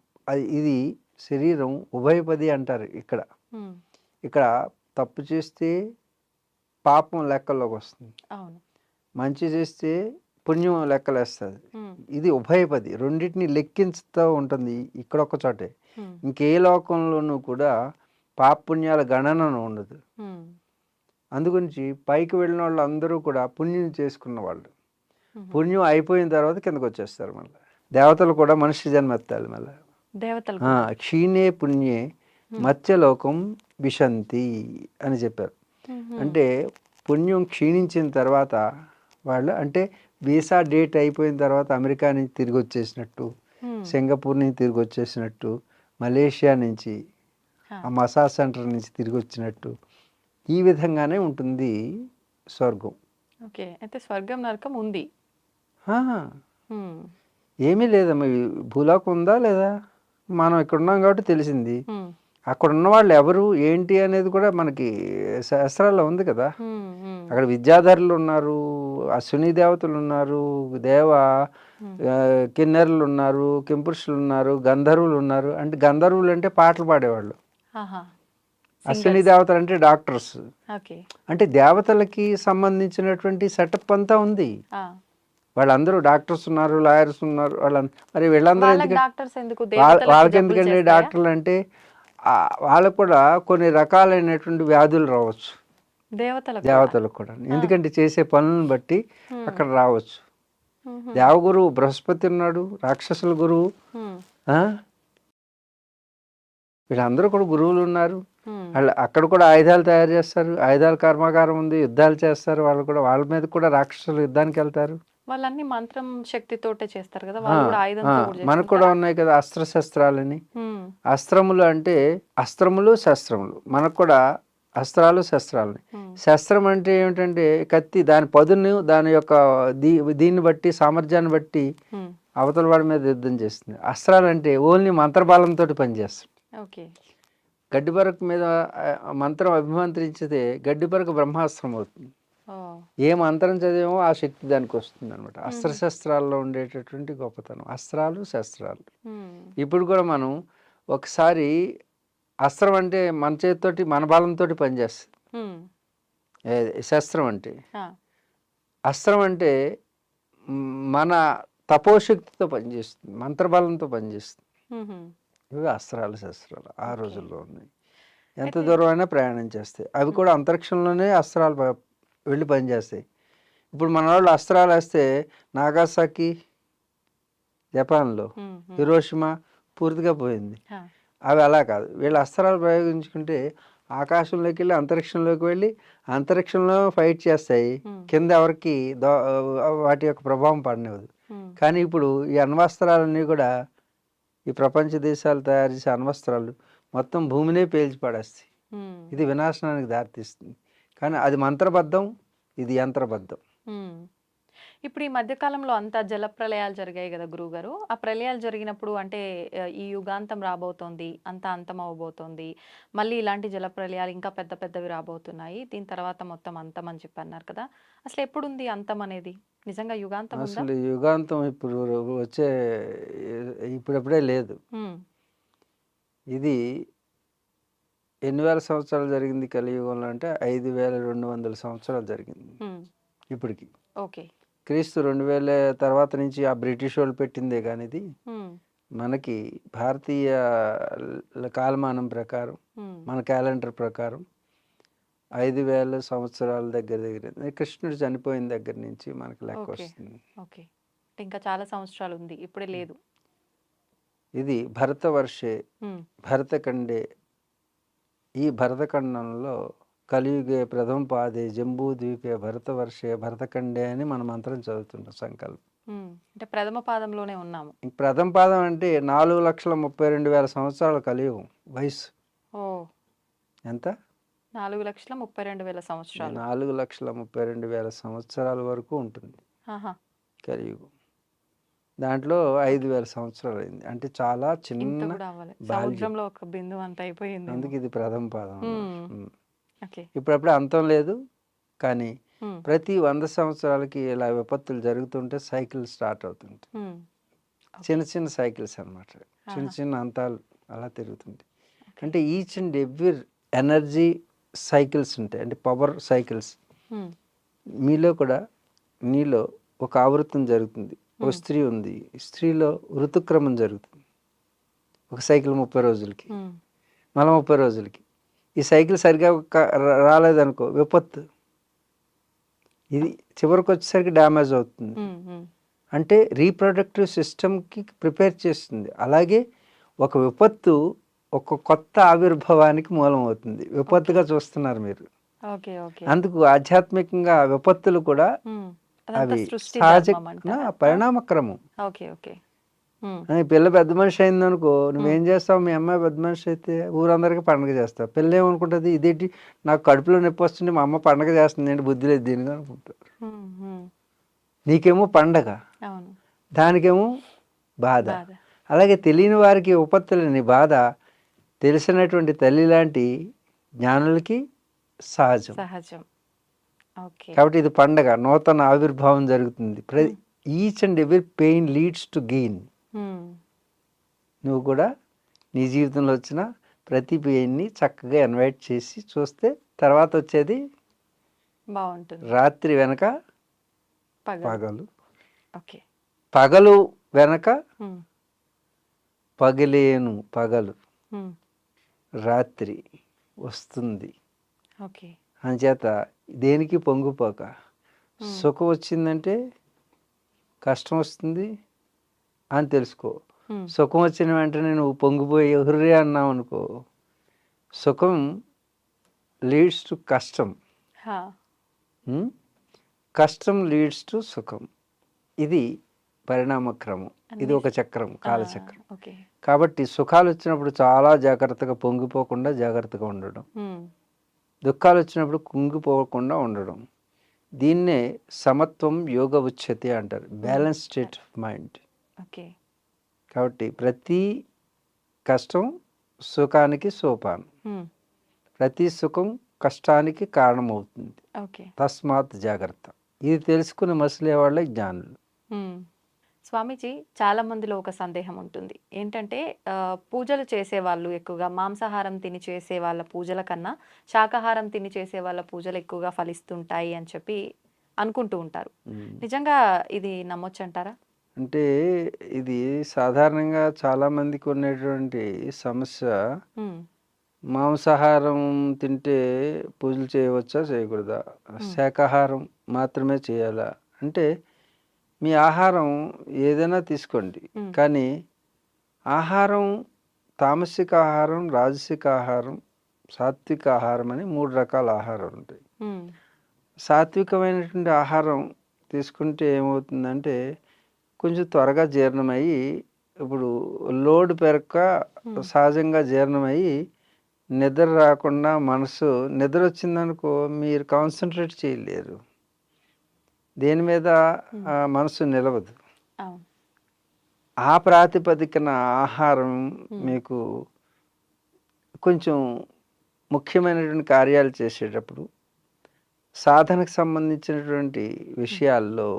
ఇది శరీరం ఉభయపది అంటారు ఇక్కడ. హ్మ్. ఇక్కడ తప్పు చేస్తే పాపం లెక్కల్లోకి వస్తుంది, అవును. మంచి చేస్తే పుణ్యం లెక్కలేస్తుంది. హ్మ్. ఇది ఉభయపది, రెండింటిని లెక్కించుతూ ఉంటుంది ఇక్కడ ఒక చోటే. హ్మ్. ఇంకే లోకంలోనూ కూడా పాప పుణ్యాల గణన ఉండదు. హ్మ్. అందుగురించి పైకి వెళ్ళిన వాళ్ళు అందరూ కూడా పుణ్యం చేసుకున్న వాళ్ళు. హుహు. పుణ్యం అయిపోయిన తర్వాత కిందకు వచ్చేస్తారు మళ్ళీ. దేవతలు కూడా మనిషి జన్మ ఎత్తాలి మళ్ళీ. దేవతలు కూడా. క్షీణే పుణ్యే హ్మ్. మత్స్యలోకం విశంతి అని చెప్పారు. హుహు. అంటే పుణ్యం క్షీణించిన తర్వాత వాళ్ళు, అంటే వీసా డేట్ అయిపోయిన తర్వాత అమెరికా నుంచి తిరిగి వచ్చేసినట్టు, హ్మ్. సింగపూర్ నుంచి తిరిగి వచ్చేసినట్టు, మలేషియా నుంచి హా! ఆ మసాజ్ సెంటర్ నుంచి తిరిగి వచ్చినట్టు, ఈ విధంగానే ఉంటుంది స్వర్గం. ఓకే. అయితే స్వర్గం, నరకం ఉంది. ఆహా, హ్మ్. ఏమీ లేదమ్మా. ఈ భూలోకం ఉందా లేదా? మనం ఇక్కడ ఉన్నాం కాబట్టి తెలిసింది. హ్మ్. అక్కడ ఉన్న వాళ్ళు ఎవరు ఏంటి అనేది కూడా మనకి శాస్త్రాల్లో ఉంది కదా. హ్మ్. హ్మ్. అక్కడ విద్యాధరులు ఉన్నారు, అశ్విని దేవతలు ఉన్నారు, హ్మ్. కిన్నెరలు ఉన్నారు, కింపురుషులు ఉన్నారు, గంధర్వులు ఉన్నారు. అంటే గంధర్వులు అంటే పాటలు పాడేవాళ్ళు, ఆహా! అశ్విని సింగర్స్. దేవతలు అంటే డాక్టర్స్. ఓకే. అంటే దేవతలకి సంబంధించినటువంటి సెటప్ అంతా ఉంది. ఆ! వాళ్ళందరూ డాక్టర్స్ ఉన్నారు, లాయర్స్ ఉన్నారు. మరి వీళ్ళందరూ వాళ్ళకి ఎందుకంటే డాక్టర్స్ ఎందుకు? దేవతలకి వాళ్ళకి జబ్బులు ఎందుకండి చేస్తాయా? డాక్టర్లు అంటే వాళ్ళకు కూడా కొన్ని రకాలైనటువంటి వ్యాధులు రావచ్చు. దేవతలకు కూడా. దేవతలకు కూడా ఆ! ఎందుకంటే చేసే పనులను బట్టి హ్మ్. అక్కడ రావచ్చు. మ్మ్. దేవగురువు బృహస్పతి ఉన్నాడు, రాక్షసుల గురువు. మ్మ్. ఆ? వీళ్ళందరూ కూడా గురువులు ఉన్నారు. మ్మ్. వాళ్ళు అక్కడ కూడా ఆయుధాలు తయారు చేస్తారు, ఆయుధాల కర్మాగారం ఉంది, యుద్ధాలు చేస్తారు. వాళ్ళు కూడా వాళ్ళ మీద కూడా రాక్షసులు యుద్ధానికి వెళ్తారు. వాళ్ళన్నీ మంత్రం శక్తితోటే చేస్తారు కదా, ఆ, వాళ్ళు కూడా ఆ, ఆయుధంతో కూడా మనకు కూడా చేసుకుంటారా? ఉన్నాయి కదా అస్త్రశస్త్రాలని. మ్మ్. అస్త్రములు అంటే అస్త్రములు శస్త్రములు, మనకు కూడా అస్త్రాలు శస్త్రాలని. మ్మ్. శస్త్రం అంటే ఏమిటంటే కత్తి, దాని పదును, దాని యొక్క దీన్ని బట్టి, సామర్థ్యాన్ని బట్టి మ్మ్. అవతల వాడి మీద యుద్ధం చేస్తుంది. అస్త్రాలు అంటే ఓన్లీ మంత్రబలంతో పనిచేస్తుంది. ఓకే. గడ్డిపరకు మీద మంత్రం అభిమంత్రించితే గడ్డిపరకు బ్రహ్మాస్త్రం అవుతుంది. ఓ. ఏ మంత్రం చదివేమో ఆ శక్తి దానికి వస్తుంది అనమాట. అస్త్రశస్త్రాల్లో ఉండేటటువంటి గొప్పతనం అస్త్రాలు శస్త్రాలు. మ్మ్. ఇప్పుడు కూడా మనం ఒకసారి అస్త్రం అంటే మన చేతితోటి మన బలంతో పనిచేస్తుంది. మ్మ్. శస్త్రం అంటే, ఆ. అస్త్రం అంటే మన తపోశక్తితో పనిచేస్తుంది, మంత్రబలంతో పనిచేస్తుంది. మ్మ్. ఇవి అస్త్రాలు శస్త్రాలు ఆ ఓకే. రోజుల్లో ఉన్నాయి. ఎంత అయితే దూరం అయినా ప్రయాణం చేస్తాయి. అవి కూడా అంతరిక్షంలోనే అస్త్రాలు వెళ్ళి పనిచేస్తాయి. ఇప్పుడు మన వాళ్ళు అస్త్రాలు వేస్తే నాగాసాకి జపాన్లో, మ్మ్. మ్మ్. హిరోషిమా పూర్తిగా పోయింది. ఆ. అవి అలా కాదు. వీళ్ళు అస్త్రాలు ప్రయోగించుకుంటే ఆకాశంలోకి వెళ్ళి అంతరిక్షంలోకి వెళ్ళి అంతరిక్షంలో ఫైట్ చేస్తాయి. మ్మ్. కింద ఎవరికి వాటి యొక్క ప్రభావం పడనివ్వదు. మ్మ్. కానీ ఇప్పుడు ఈ అణ్వస్త్రాలన్నీ కూడా ఈ ప్రపంచ దేశాలు తయారు చేసే అణ్వస్త్రాలు మొత్తం భూమినే పేల్చి పడేస్తాయి. మ్మ్. ఇది వినాశనానికి దారితీస్తుంది. కానీ అది మంత్రబద్ధం, ఇది యంత్రబద్ధం. మ్మ్. ఇప్పుడు ఈ మధ్యకాలంలో అంతా జల ప్రళయాలు జరిగాయి కదా గురువుగారు, ఆ ప్రళయాలు జరిగినప్పుడు అంటే ఈ యుగాంతం రాబోతోంది, అంతా అంతం అవబోతోంది, మళ్ళీ ఇలాంటి జల ప్రళయాలు ఇంకా పెద్ద పెద్దవి రాబోతున్నాయి, దీని తర్వాత మొత్తం అంతం అని చెప్పి అన్నారు కదా, అసలు ఎప్పుడుంది అంతం అనేది? నిజంగా యుగాంతం ఉందా? అసలు ఈ యుగాంతం ఇప్పుడు వచ్చే ఇప్పుడప్పుడే లేదు. మ్మ్. ఇది ఎన్ని వేల సంవత్సరాలు జరిగింది కలియుగంలో అంటే 5200 సంవత్సరాలు జరిగింది మ్మ్. ఇప్పటికి. ఓకే. క్రీస్తు 2000 తర్వాత నుంచి ఆ బ్రిటిష్ వాళ్ళు పెట్టిందే కానీ ఇది మ్మ్. మనకి భారతీయ కాలమానం ప్రకారం, మ్మ్. మన క్యాలెండర్ ప్రకారం 5000 సంవత్సరాల దగ్గర కృష్ణుడు చనిపోయిన దగ్గర నుంచి మనకి లెక్క ఓకే. వస్తుంది. ఓకే. అంటే ఇంకా చాలా సంవత్సరాలు ఉంది, ఇప్పుడే లేదు. ఇది భరతవర్షే మ్మ్. భరతఖండే, ఈ భరతఖండంలో కలియుగే ప్రథమ పాదే జంబూద్వీపే భరతవర్షే భరతఖండే అని మన మంత్రం చదువుతుంటాం సంకల్పం. మ్మ్. అంటే ప్రథమ పాదంలోనే ఉన్నాము. ఇంక ప్రథమ పాదం అంటే 4,32,000 సంవత్సరాల కలియుగం వయసు. ఓ. ఎంత? 4,32,000 సంవత్సరాలు. 4,32,000 సంవత్సరాల వరకు ఉంటుంది ఆహా. కలియుగం. దాంట్లో 5,000 సంవత్సరాలు అయింది. అంటే చాలా ఇంత చిన్న కూడా అవ్వాలి, బాల్యం. సముద్రంలో ఒక బిందువు అంత అయిపోయింది. అందుకే ఇది ప్రథమ పాదం అన్నమాట. మ్మ్. ఓకే. ఇప్పుడప్పుడే అంతం లేదు. కానీ మ్మ్. ప్రతి 100 సంవత్సరాలకి ఇలా విపత్తులు జరుగుతుంటే సైకిల్ స్టార్ట్ అవుతుంటాయి. మ్మ్. చిన్న చిన్న సైకిల్స్ అన్నమాట. చిన్న ఆహా. చిన్న అంతాలు అలా తిరుగుతుంటాయి. ఓకే. అంటే each and every energy cycles ఉంటాయి, అంటే పవర్ సైకిల్స్. మ్మ్. మీలో కూడా, నీలో ఒక ఆవృతం జరుగుతుంది. ఒక స్త్రీ ఉంది, స్త్రీలో ఋతుక్రమం జరుగుతుంది. ఒక సైకిల్ 30 రోజులకి, మ్మ్. మళ్ళీ 30 రోజులకి. ఈ సైకిల్ సరిగా రాలేదనుకో విపత్తు. ఇది చివరికి వచ్చేసరికి డ్యామేజ్ అవుతుంది. మ్మ్. మ్మ్. అంటే రీప్రొడక్టివ్ సిస్టమ్కి ప్రిపేర్ చేస్తుంది. అలాగే ఒక విపత్తు ఒక కొత్త ఆవిర్భావానికి మూలం అవుతుంది. విపత్తుగా చూస్తున్నారు మీరు. ఓకే. ఓకే. అందుకు ఆధ్యాత్మికంగా విపత్తులు కూడా మ్మ్. అదంతా అవి సృష్టి సహజ ధర్మం అంటారా? పరిణామక్రమం. ఓకే. ఓకే. మ్మ్. ఈ పిల్ల పెద్ద మనిషి అయిందనుకో, నువ్వేం చేస్తావు? మీ అమ్మాయి పెద్ద మనిషి అయితే ఊరందరికీ పండగ చేస్తావు. పిల్ల ఏమనుకుంటుంది? ఇదేంటి నాకు కడుపులో నొప్పి వస్తుంది, మా అమ్మ పండగ చేస్తుంది ఏంటి, బుద్ధి లేదు దీనికి అనుకుంటారు. మ్మ్. మ్మ్. నీకేమో పండగ, అవును. దానికేమో బాధ. బాధ. అలాగే తెలియని వారికి విపత్తులని బాధ, తెలిసినటువంటి తల్లి లాంటి జ్ఞానులకి సహజం. సహజం. ఓకే. కాబట్టి ఇది పండగ, నూతన ఆవిర్భావం జరుగుతుంది. Each and every pain leads to gain. మ్మ్. నువ్వు కూడా నీ జీవితంలో వచ్చిన ప్రతి పెయిన్ని చక్కగా ఇన్వైట్ చేసి చూస్తే తర్వాత వచ్చేది బాగుంటుంది. రాత్రి వెనక పగలు. పగలు, ఓకే. పగలు వెనక మ్మ్. పగలేను పగలు, మ్మ్. రాత్రి వస్తుంది. ఓకే. అంచేత దేనికి పొంగిపోక, సుఖం వచ్చిందంటే కష్టం వస్తుంది అని తెలుసుకో. హ్మ్. సుఖం వచ్చిన వెంటనే నువ్వు పొంగిపోయి హుర్రే అన్నావు అనుకో, సుఖం లీడ్స్ టు కష్టం. హా. ఉమ్? కష్టం లీడ్స్ టు సుఖం. ఇది పరిణామక్రమం. ఇది అన్ని ఒక చక్రం, కాలచక్రం. ఓకే. కాబట్టి సుఖాలు వచ్చినప్పుడు చాలా జాగ్రత్తగా పొంగిపోకుండా జాగ్రత్తగా ఉండడం, హ్మ్. దుఃఖాలు వచ్చినప్పుడు కుంగిపోకుండా ఉండడం. దీన్నే సమత్వం యోగ ఉచ్యతే అంటారు, balance state of mind. Okay. కాబట్టి ప్రతి కష్టం సుఖానికి సోపానం, హ్మ్. ప్రతి సుఖం కష్టానికి కారణమవుతుంది. ఓకే. తస్మాత్ జాగ్రత్త. ఇది తెలుసుకుని మసలే వాళ్ళే జ్ఞానులు. హ్మ్. స్వామీజీ, చాలా మందిలో ఒక సందేహం ఉంటుంది. ఏంటంటే పూజలు చేసేవాళ్ళు ఎక్కువగా మాంసాహారం తిని చేసే వాళ్ళ పూజల కన్నా శాకాహారం తిని చేసే వాళ్ళ పూజలు ఎక్కువగా ఫలిస్తుంటాయి అని చెప్పి అనుకుంటూ ఉంటారు. నిజంగా ఇది నమ్మొచ్చంటారా? అంటే ఇది సాధారణంగా చాలామందికి ఉన్నటువంటి సమస్య. హ్మ్. మాంసాహారం తింటే పూజలు చేయవచ్చా చేయకూడదా, శాకాహారం మాత్రమే చేయాలా అంటే, మీ ఆహారం ఏదైనా తీసుకోండి, కానీ ఆహారం తామసిక ఆహారం, రాజసిక ఆహారం, సాత్విక ఆహారం అని 3 రకాల ఆహారాలు ఉంటాయి. హ్మ్. సాత్వికమైనటువంటి ఆహారం తీసుకుంటే ఏమవుతుందంటే కొంచెం త్వరగా జీర్ణమయ్యి, ఇప్పుడు లోడ్ పెరక్క సహజంగా జీర్ణమయ్యి నిద్ర రాకుండా మనసు నిద్ర వచ్చిందనుకో మీరు కాన్సన్ట్రేట్ చేయలేరు, దేని మీద మనసు నిలవదు. అవును. ఆ ప్రాతిపదికన ఆహారం మీకు కొంచెం ముఖ్యమైనటువంటి కార్యాలు చేసేటప్పుడు సాధనకు సంబంధించినటువంటి విషయాల్లో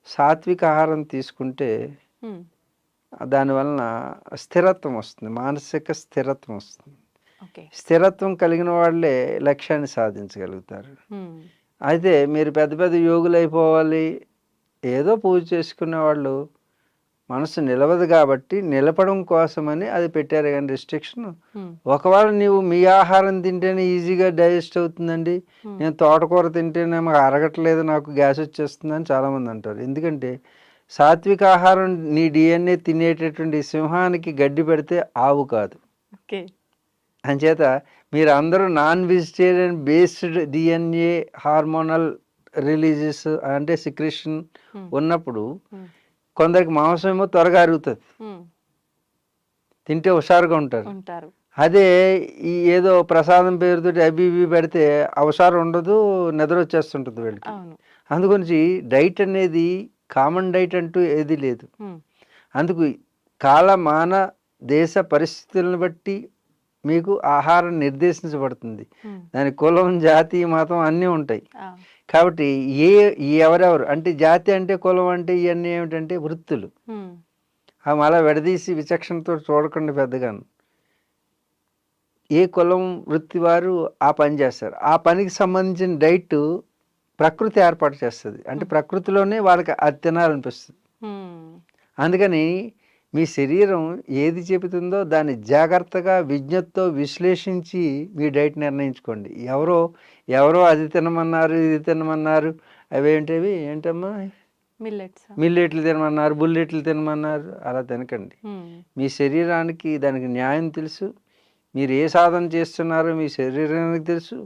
సాత్విక ఆహారం తీసుకుంటే హ్మ్. దానివలన స్థిరత్వం వస్తుంది, మానసిక స్థిరత్వం వస్తుంది. ఓకే. స్థిరత్వం కలిగిన వాళ్ళే లక్ష్యాన్ని సాధించగలుగుతారు. హ్మ్. అయితే మీరు పెద్ద పెద్ద యోగులు అయిపోవాలి, ఏదో పూజ చేసుకునే వాళ్ళు మనసు నిలవదు కాబట్టి నిలపడం కోసమని అది పెట్టారు కానీ రిస్ట్రిక్షన్. హ్మ్. ఒకవేళ నీవు మీ ఆహారం తింటేనే ఈజీగా డైజెస్ట్ అవుతుందండి, నేను తోటకూర తింటేనేమో అరగట్లేదు, నాకు గ్యాస్ వచ్చేస్తుందని చాలామంది అంటారు. ఎందుకంటే సాత్విక ఆహారం నీ డిఎన్ఏ తినేటటువంటి సింహానికి గడ్డి పెడితే ఆవు కాదు. ఓకే. అంచేత మీరు అందరూ non vegetarian based DNA hormonal releases అంటే సిక్రెషన్ ఉన్నప్పుడు కొందరికి మాంసం ఏమో త్వరగా అరుగుతుంది, తింటే హుషారుగా ఉంటారు. ఉంటారు. అదే ఈ ఏదో ప్రసాదం పేరుతో అవి ఇవి పెడితే హుషారు ఉండదు, నిద్ర వచ్చేస్తుంటుంది వీళ్ళకి. అవును. అందుగురించి డైట్ అనేది కామన్ డైట్ అంటూ ఏది లేదు. హ్మ్. అందుకు కాలమాన దేశ పరిస్థితులను బట్టి మీకు ఆహారం నిర్దేశించబడుతుంది. దాని కులం, జాతి, మతం అన్నీ ఉంటాయి. ఆ. కాబట్టి ఎవరెవరు అంటే జాతి అంటే కులం అంటే ఇవన్నీ ఏమిటంటే వృత్తులు. హ్మ్. అవి అలా విడదీసి విచక్షణతో చూడకుండా పెద్దగాను. ఏ కులం వృత్తి వారు ఆ పని చేస్తారు. ఆ పనికి సంబంధించిన డైట్ ప్రకృతి ఏర్పాటు చేస్తుంది. అంటే ప్రకృతిలోనే వాళ్ళకి అది తినాలనిపిస్తుంది. హ్మ్. అందుకని మీ శరీరం ఏది చెబుతుందో దాన్ని జాగ్రత్తగా విజ్ఞతతో విశ్లేషించి మీ డైట్ నిర్ణయించుకోండి. ఎవరో అది తినమన్నారు, ఇది తినమన్నారు, అవేంటివి ఏంటమ్మా మిల్లెట్స్. మిల్లెట్లు తినమన్నారు, బుల్లెట్లు తినమన్నారు, అలా తినకండి. మీ శరీరానికి దానికి న్యాయం తెలుసు, మీరు ఏ సాధన చేస్తున్నారో మీ శరీరానికి తెలుసు.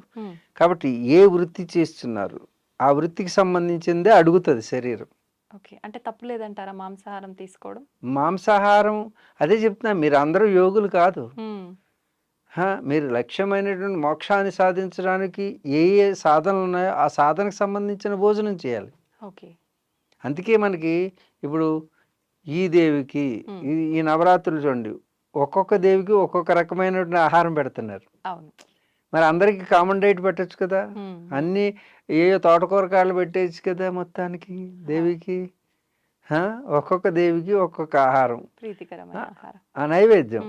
కాబట్టి ఏ వృత్తి చేస్తున్నారు ఆ వృత్తికి సంబంధించిందే అడుగుతుంది శరీరం. ఓకే. అంటే తప్పు లేదంటారా మాంసాహారం తీసుకోవడం? మాంసాహారం అదే చెప్తున్నా, మీరు అందరూ యోగులు కాదు. మీరు లక్ష్యమైనటువంటి మోక్షాన్ని సాధించడానికి ఏ ఏ సాధనలు ఉన్నాయో ఆ సాధనకు సంబంధించిన భోజనం చేయాలి. ఓకే. అందుకే మనకి ఇప్పుడు ఈ దేవికి ఈ నవరాత్రులు చూడండి, ఒక్కొక్క దేవికి ఒక్కొక్క రకమైనటువంటి ఆహారం పెడుతున్నారు. అవును. మరి అందరికీ కామన్ డైట్ పెట్టచ్చు కదా, అన్నీ ఏ తోటకూర కాళ్ళు పెట్టేయచ్చు కదా మొత్తానికి దేవికి. ఒక్కొక్క దేవికి ఒక్కొక్క ఆహారం, ప్రీతికరమైన ఆహారం, ఆ నైవేద్యం.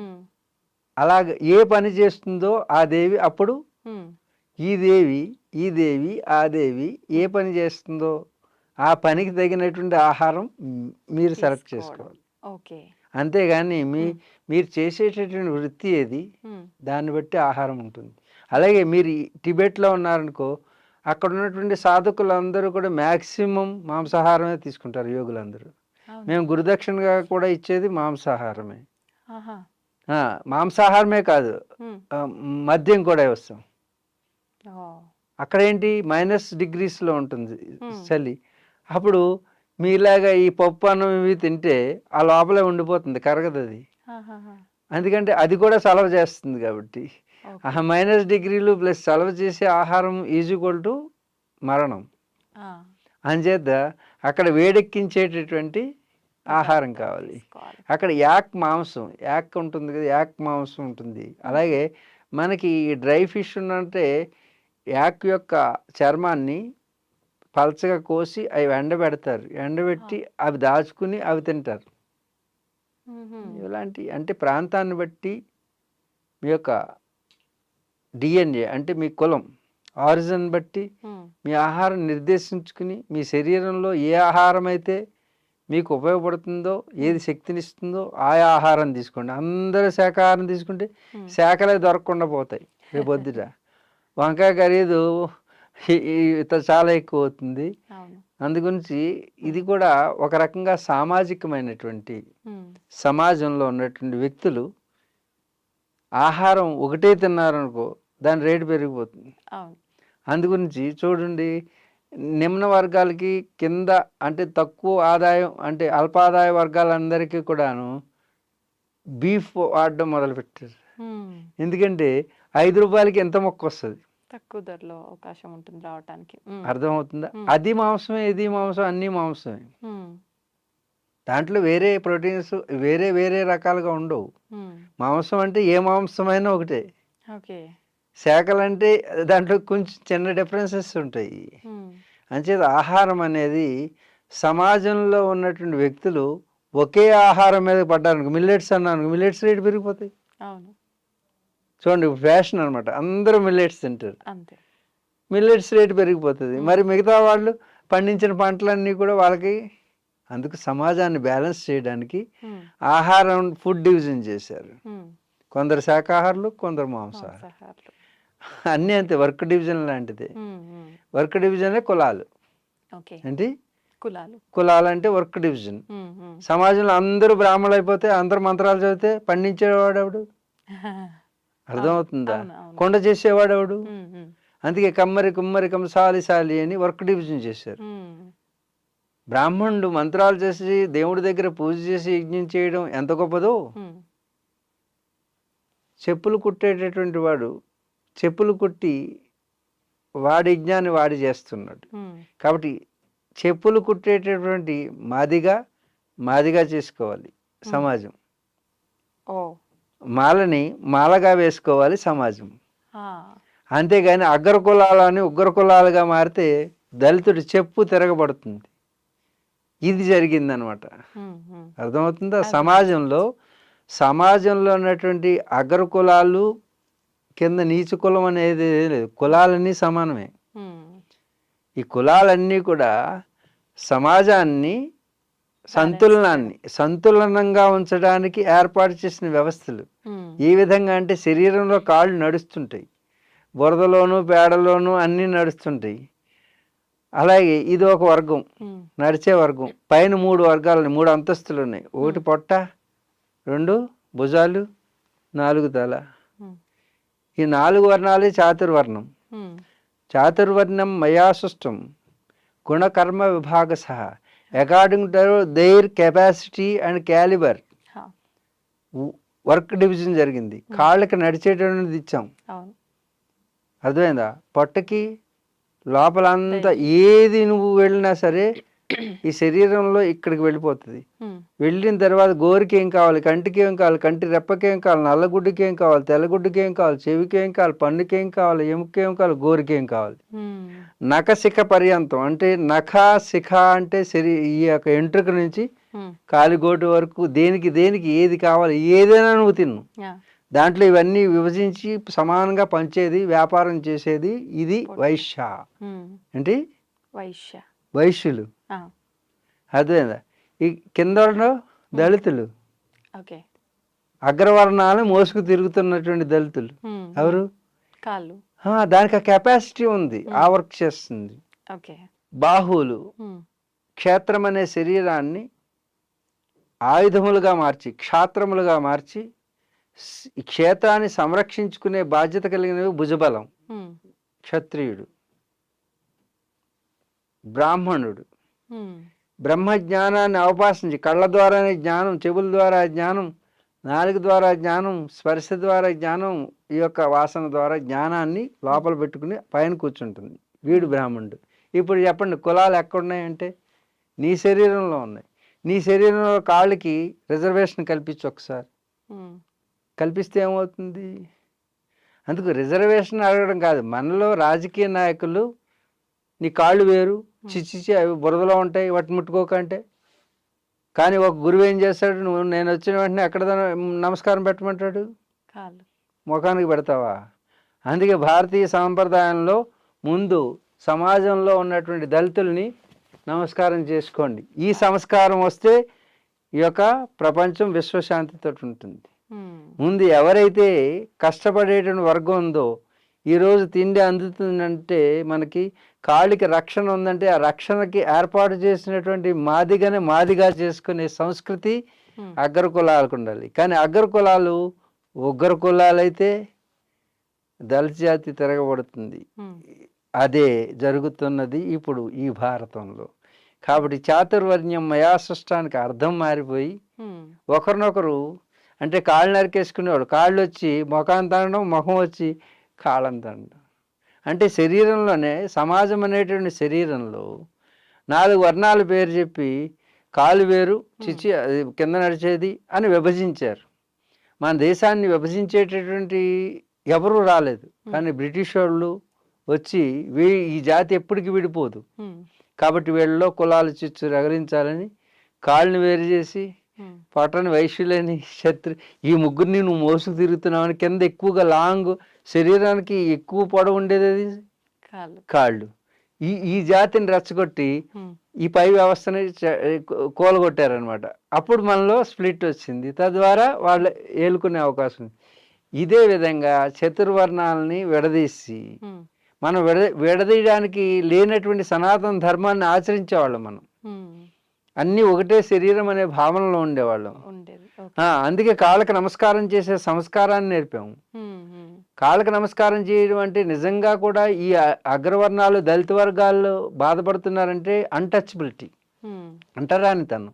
అలాగ ఏ పని చేస్తుందో ఆ దేవి అప్పుడు ఈ దేవి ఆ దేవి ఏ పని చేస్తుందో ఆ పనికి తగినటువంటి ఆహారం మీరు సెలెక్ట్ చేసుకోవాలి. ఓకే. అంతేగాని మీరు చేసేటటువంటి వృత్తి ఏది దాన్ని బట్టి ఆహారం ఉంటుంది. అలాగే మీరు టిబెట్లో ఉన్నారనుకో, అక్కడ ఉన్నటువంటి సాధకులందరూ కూడా మ్యాక్సిమం మాంసాహారమే తీసుకుంటారు యోగులందరూ. అవును. మేము గురుదక్షిణగా కూడా ఇచ్చేది మాంసాహారమే. ఆహా! మాంసాహారమే కాదు, హ్మ్. మద్యం కూడా ఇస్తాం. ఓహ్! అక్కడేంటి -డిగ్రీస్‌లో ఉంటుంది హ్మ్. చలి. అప్పుడు మీలాగా ఈ పప్పు అన్నం ఇవి తింటే ఆ లోపలే ఉండిపోతుంది, కరగదది. ఆహాహా! ఎందుకంటే అది కూడా చలవ చేస్తుంది కాబట్టి. ఓకే. -డిగ్రీలు ప్లస్ చలవ చేసే ఆహారం ఈజ్ ఈక్వల్ టు మరణం. ఆ! అంచేత అక్కడ వేడెక్కించేటటువంటి ఆహారం పదార్థాలు కావాలి. తీసుకోవాలి. అక్కడ యాక్ మాంసం, యాక్ ఉంటుంది కదా! యాక్ మాంసం ఉంటుంది. అలాగే మనకి ఈ డ్రై ఫిష్ అంటే యాక్ యొక్క చర్మాన్ని పలచగా కోసి అవి ఎండబెడతారు. ఆ! ఎండబెట్టి అవి దాచుకుని అవి తింటారు. హుహు. ఇలాంటి అంటే ప్రాంతాన్ని బట్టి మీ యొక్క DNA అంటే మీ కులం, ఆరిజిన్ బట్టి హ్మ్. మీ ఆహారం నిర్దేశించుకుని మీ శరీరంలో ఏ ఆహారం అయితే మీకు ఉపయోగపడుతుందో, ఏది శక్తినిస్తుందో ఆయా ఆహారం తీసుకోండి. అందరూ శాకాహారం తీసుకుంటే హ్మ్. శాఖలే దొరకకుండా పోతాయి రేపొద్దుట. వంకాయ ఖరీదు చాలా ఎక్కువ అవుతుంది. అవును. అందుగురించి ఇది కూడా ఒక రకంగా సామాజికమైనటువంటి హ్మ్. సమాజంలో ఉన్నటువంటి వ్యక్తులు ఆహారం ఒకటే తిన్నారనుకో దాని రేటు పెరిగిపోతుంది. అవును. అందుగురించి చూడండి, నిమ్న వర్గాలకి కింద అంటే తక్కువ ఆదాయం అంటే అల్పాదాయ వర్గాలందరికీ కూడాను బీఫ్ వాడడం మొదలుపెట్టారు. హ్మ్. ఎందుకంటే ₹5కి ఎంత మొక్క వస్తుంది, తక్కువ ధరలో అవకాశం ఉంటుంది రావటానికి. హ్మ్. అర్థమవుతుందా? హ్మ్. అది మాంసమే, ఇది మాంసం, అన్నీ మాంసమే. హ్మ్. దాంట్లో వేరే ప్రోటీన్స్ వేరే వేరే రకాలుగా ఉండవు. హ్మ్. మాంసం అంటే ఏ మాంసమైనా ఒకటే. ఓకే. శాఖలంటే దాంట్లో కొంచెం చిన్న డిఫరెన్సెస్ ఉంటాయి. హ్మ్. అంచేత ఆహారం అనేది సమాజంలో ఉన్నటువంటి వ్యక్తులు ఒకే ఆహారం మీద పడ్డారనుకో, మిల్లెట్స్ అన్నాను, మిల్లెట్స్ రేటు పెరిగిపోతాయి. అవును. చూడండి, ఇప్పుడు ఫ్యాషన్ అనమాట, అందరూ మిల్లెట్స్ తింటారు. అంతే. మిల్లెట్స్ రేటు పెరిగిపోతుంది. హ్మ్. మరి మిగతా వాళ్ళు పండించిన పంటలన్నీ కూడా వాళ్ళకి, అందుకు సమాజాన్ని బ్యాలెన్స్ చేయడానికి హ్మ్. ఆహారం ఫుడ్ డివిజన్ చేశారు. హ్మ్. కొందరు శాకాహారులు, కొందరు మాంసాహారులు. మాంసాహారులు. అన్నీ అంతే, వర్క్ డివిజన్ లాంటిదే. హ్మ్. హ్మ్. వర్క్ డివిజనే కులాలు. ఓకే. ఏంటి కులాలు. కులాలంటే వర్క్ డివిజన్. హ్మ్. హ్మ్. సమాజంలో అందరూ బ్రాహ్మణులు అయిపోతే అందరూ మంత్రాలు చదివితే పండించేవాడెవడు? అవును. అర్థమవుతుందా? అవును. అవును. కొండ చేసేవాడెవడు? హ్మ్. హ్మ్. అందుకే కమ్మరి కుమ్మరి కంసాలి సాలి అని వర్క్ డివిజన్ చేశారు. హ్మ్. బ్రాహ్మణుడు మంత్రాలు చేసి దేవుడి దగ్గర పూజ చేసి యజ్ఞం చేయడం ఎంత గొప్పదో, హ్మ్. చెప్పులు కుట్టేటటువంటి వాడు చెప్పులు కుట్టి వాడి యజ్ఞాన్ని వాడి చేస్తున్నాడు. హ్మ్. కాబట్టి చెప్పులు కుట్టేటటువంటి మాదిగా చేసుకోవాలి హ్మ్. సమాజం. ఓహ్! మాలని మాలగా వేసుకోవాలి సమాజం. ఆ! అంతేగాని అగ్ర కులాలని ఉగ్ర కులాలుగా మారితే దళితుడి చెప్పు తిరగబడుతుంది. ఇది జరిగిందనమాట. హ్మ్. హ్మ్. అర్థమవుతుందా? అర్థమవుతుంది. సమాజంలో ఉన్నటువంటి అగ్ర కులాలు కింద నీచ కులం అనేది లేదు. కులాలన్నీ సమానమే. హ్మ్. ఈ కులాలన్నీ కూడా సమాజాన్ని బ్యాలెన్స్ చేయడం. సంతులనంగా ఉంచడానికి ఏర్పాటు చేసిన వ్యవస్థలు. హ్మ్. ఏ విధంగా అంటే శరీరంలో కాళ్ళు నడుస్తుంటాయి, బురదలోను పేడలోను అన్నీ నడుస్తుంటాయి. అలాగే ఇది ఒక వర్గం, హ్మ్. నడిచే వర్గం. పైన 3 వర్గాలు, 3 అంతస్తులు ఉన్నాయి. 1 పొట్ట, 2 భుజాలు, 4 తల. హ్మ్. ఈ 4 వర్ణాలే చాతుర్వర్ణం. హ్మ్. చాతుర్వర్ణం మయా సృష్టం గుణకర్మ విభాగశః according to their capacity and calibre. హా! వర్క్ డివిజన్ జరిగింది. కాళ్ళకి నడిచేటటువంటిది ఇచ్చాం. అవును. అర్థమైందా? పొట్టకి లోపలంతా డైలీ. ఏది నువ్వు వెళ్ళినా సరే ఈ శరీరంలో ఇక్కడికి వెళ్ళిపోతుంది. హ్మ్. వెళ్ళిన తర్వాత గోరికి ఏం కావాలి, కంటికి ఏం కావాలి, కంటి రెప్పకి ఏం కావాలి, నల్లగుడ్డుకి ఏం కావాలి, తెల్లగుడ్డుకి ఏం కావాలి, చెవికి ఏం కావాలి, పన్నుకి ఏం కావాలి, ఎముకకి ఏం కావాలి, గోరికి ఏం కావాలి. హ్మ్. నఖశిఖ పర్యంతం అంటే శిఖ అంటే ఈ యొక్క ఎంట్రుక నుంచి హ్మ్. కాలిగోటు వరకు దేనికి ఏది కావాలి, ఏదైనా నువ్వు తిను. యాహ్! దాంట్లో ఇవన్నీ విభజించి సమానంగా పంచేది, వ్యాపారం చేసేది ఇది వైశ్య. హ్మ్. ఏంటి? వైశ్య. వైశ్యులు. ఆ! అర్థమైందా? ఈ కింద దళితులు, ఓకే. అగ్రవర్ణాలు మోసుకు తిరుగుతున్నటువంటి దళితులు. హ్మ్. ఎవరు? కాళ్ళు. దానికి ఆ కెపాసిటీ ఉంది, ఆ వర్క్ చేస్తుంది. ఓకే. బాహువులు హ్మ్. క్షేత్రం అనే శరీరాన్ని ఆయుధములుగా మార్చి, క్షాత్రములుగా మార్చి ఈ క్షేత్రాన్ని సంరక్షించుకునే బాధ్యత కలిగినవి భుజబలం. క్షత్రియుడు, బ్రాహ్మణుడు బ్రహ్మ జ్ఞానాన్ని అవపాసించి కళ్ళ ద్వారానే జ్ఞానం, చెవుల ద్వారా జ్ఞానం, నాలుక ద్వారా జ్ఞానం, స్పర్శ ద్వారా జ్ఞానం, ఈ యొక్క వాసన ద్వారా జ్ఞానాన్ని లోపల పెట్టుకుని పైన కూర్చుంటుంది. వీడు బ్రాహ్మణుడు. ఇప్పుడు చెప్పండి, కులాలు ఎక్కడున్నాయంటే నీ శరీరంలో ఉన్నాయి. నీ శరీరంలో కాళ్ళకి రిజర్వేషన్ కల్పించు ఒకసారి. కల్పిస్తే ఏమవుతుంది? అందుకు రిజర్వేషన్ అడగడం కాదు, మనలో రాజకీయ నాయకులు నీ కాళ్ళు వేరు, చిచ్చిచి అవి బురదలో ఉంటాయి, వాటిని ముట్టుకోకంటే. కానీ ఒక గురువు ఏం చేస్తాడు, నేను వచ్చిన వెంటనే ఎక్కడ నమస్కారం పెట్టమంటాడు? ముఖానికి పెడతావా? అందుకే భారతీయ సాంప్రదాయంలో ముందు సమాజంలో ఉన్నటువంటి దళితుల్ని నమస్కారం చేసుకోండి. ఈ సంస్కారం వస్తే ఈ యొక్క ప్రపంచం విశ్వశాంతితో ఉంటుంది. ముందు ఎవరైతే కష్టపడేటువంటి వర్గం ఉందో, ఈరోజు తిండి అందుతుందంటే మనకి కాళ్ళకి రక్షణ ఉందంటే ఆ రక్షణకి ఏర్పాటు చేసినటువంటి మాదిగా చేసుకునే సంస్కృతి అగ్ర కులాలకు ఉండాలి. కానీ అగ్ర కులాలు ఉగ్ర కులాలైతే దళిత జాతి తిరగబడుతుంది. అదే జరుగుతున్నది ఇప్పుడు ఈ భారతంలో. కాబట్టి చాతుర్వర్ణ్యం మయా సృష్టానికి అర్థం మారిపోయి ఒకరినొకరు అంటే కాళ్ళు నరికేసుకునేవాడు, కాళ్ళు వచ్చి ముఖాన్ని తండడం, ముఖం వచ్చి కాళ్ళని తండడం. అంటే శరీరంలోనే సమాజం అనేటువంటి శరీరంలో 4 వర్ణాల పేరు చెప్పి కాలు వేరు, చిచి అది కింద నడిచేది అని విభజించారు. మన దేశాన్ని విభజించేటటువంటి ఎవరూ రాలేదు. కానీ బ్రిటిష్ వాళ్ళు వచ్చి ఈ జాతి ఎప్పటికీ విడిపోదు కాబట్టి వీళ్ళలో కులాలు చిచ్చు రగలించాలని కాళ్ళని వేరు చేసి పట్టణ వైశ్యులని ఈ ముగ్గురిని నువ్వు మోసుకు తిరుగుతున్నావని కింద ఎక్కువగా లాంగ్ శరీరానికి ఎక్కువ పొడవు ఉండేది అది కాళ్ళు. ఈ జాతిని రెచ్చగొట్టి ఈ పై వ్యవస్థని కూలగొట్టారనమాట. అప్పుడు మనలో స్ప్లిట్ వచ్చింది, తద్వారా వాళ్ళు ఏలుకునే అవకాశం ఉంది. ఇదే విధంగా చతుర్వర్ణాలని విడదీసి మనం విడదీయడానికి లేనటువంటి సనాతన ధర్మాన్ని ఆచరించేవాళ్ళం. మనం అన్నీ ఒకటే శరీరం అనే భావనలో ఉండేవాళ్ళం. అందుకే కాళ్ళకి నమస్కారం చేసే సంస్కారాన్ని నేర్పాము. కాళ్ళకి నమస్కారం చేయడం అంటే నిజంగా కూడా ఈ అగ్రవర్ణాలు దళిత వర్గాల్లో బాధపడుతున్నారంటే అన్టచబిలిటీ, అంటరానితనం.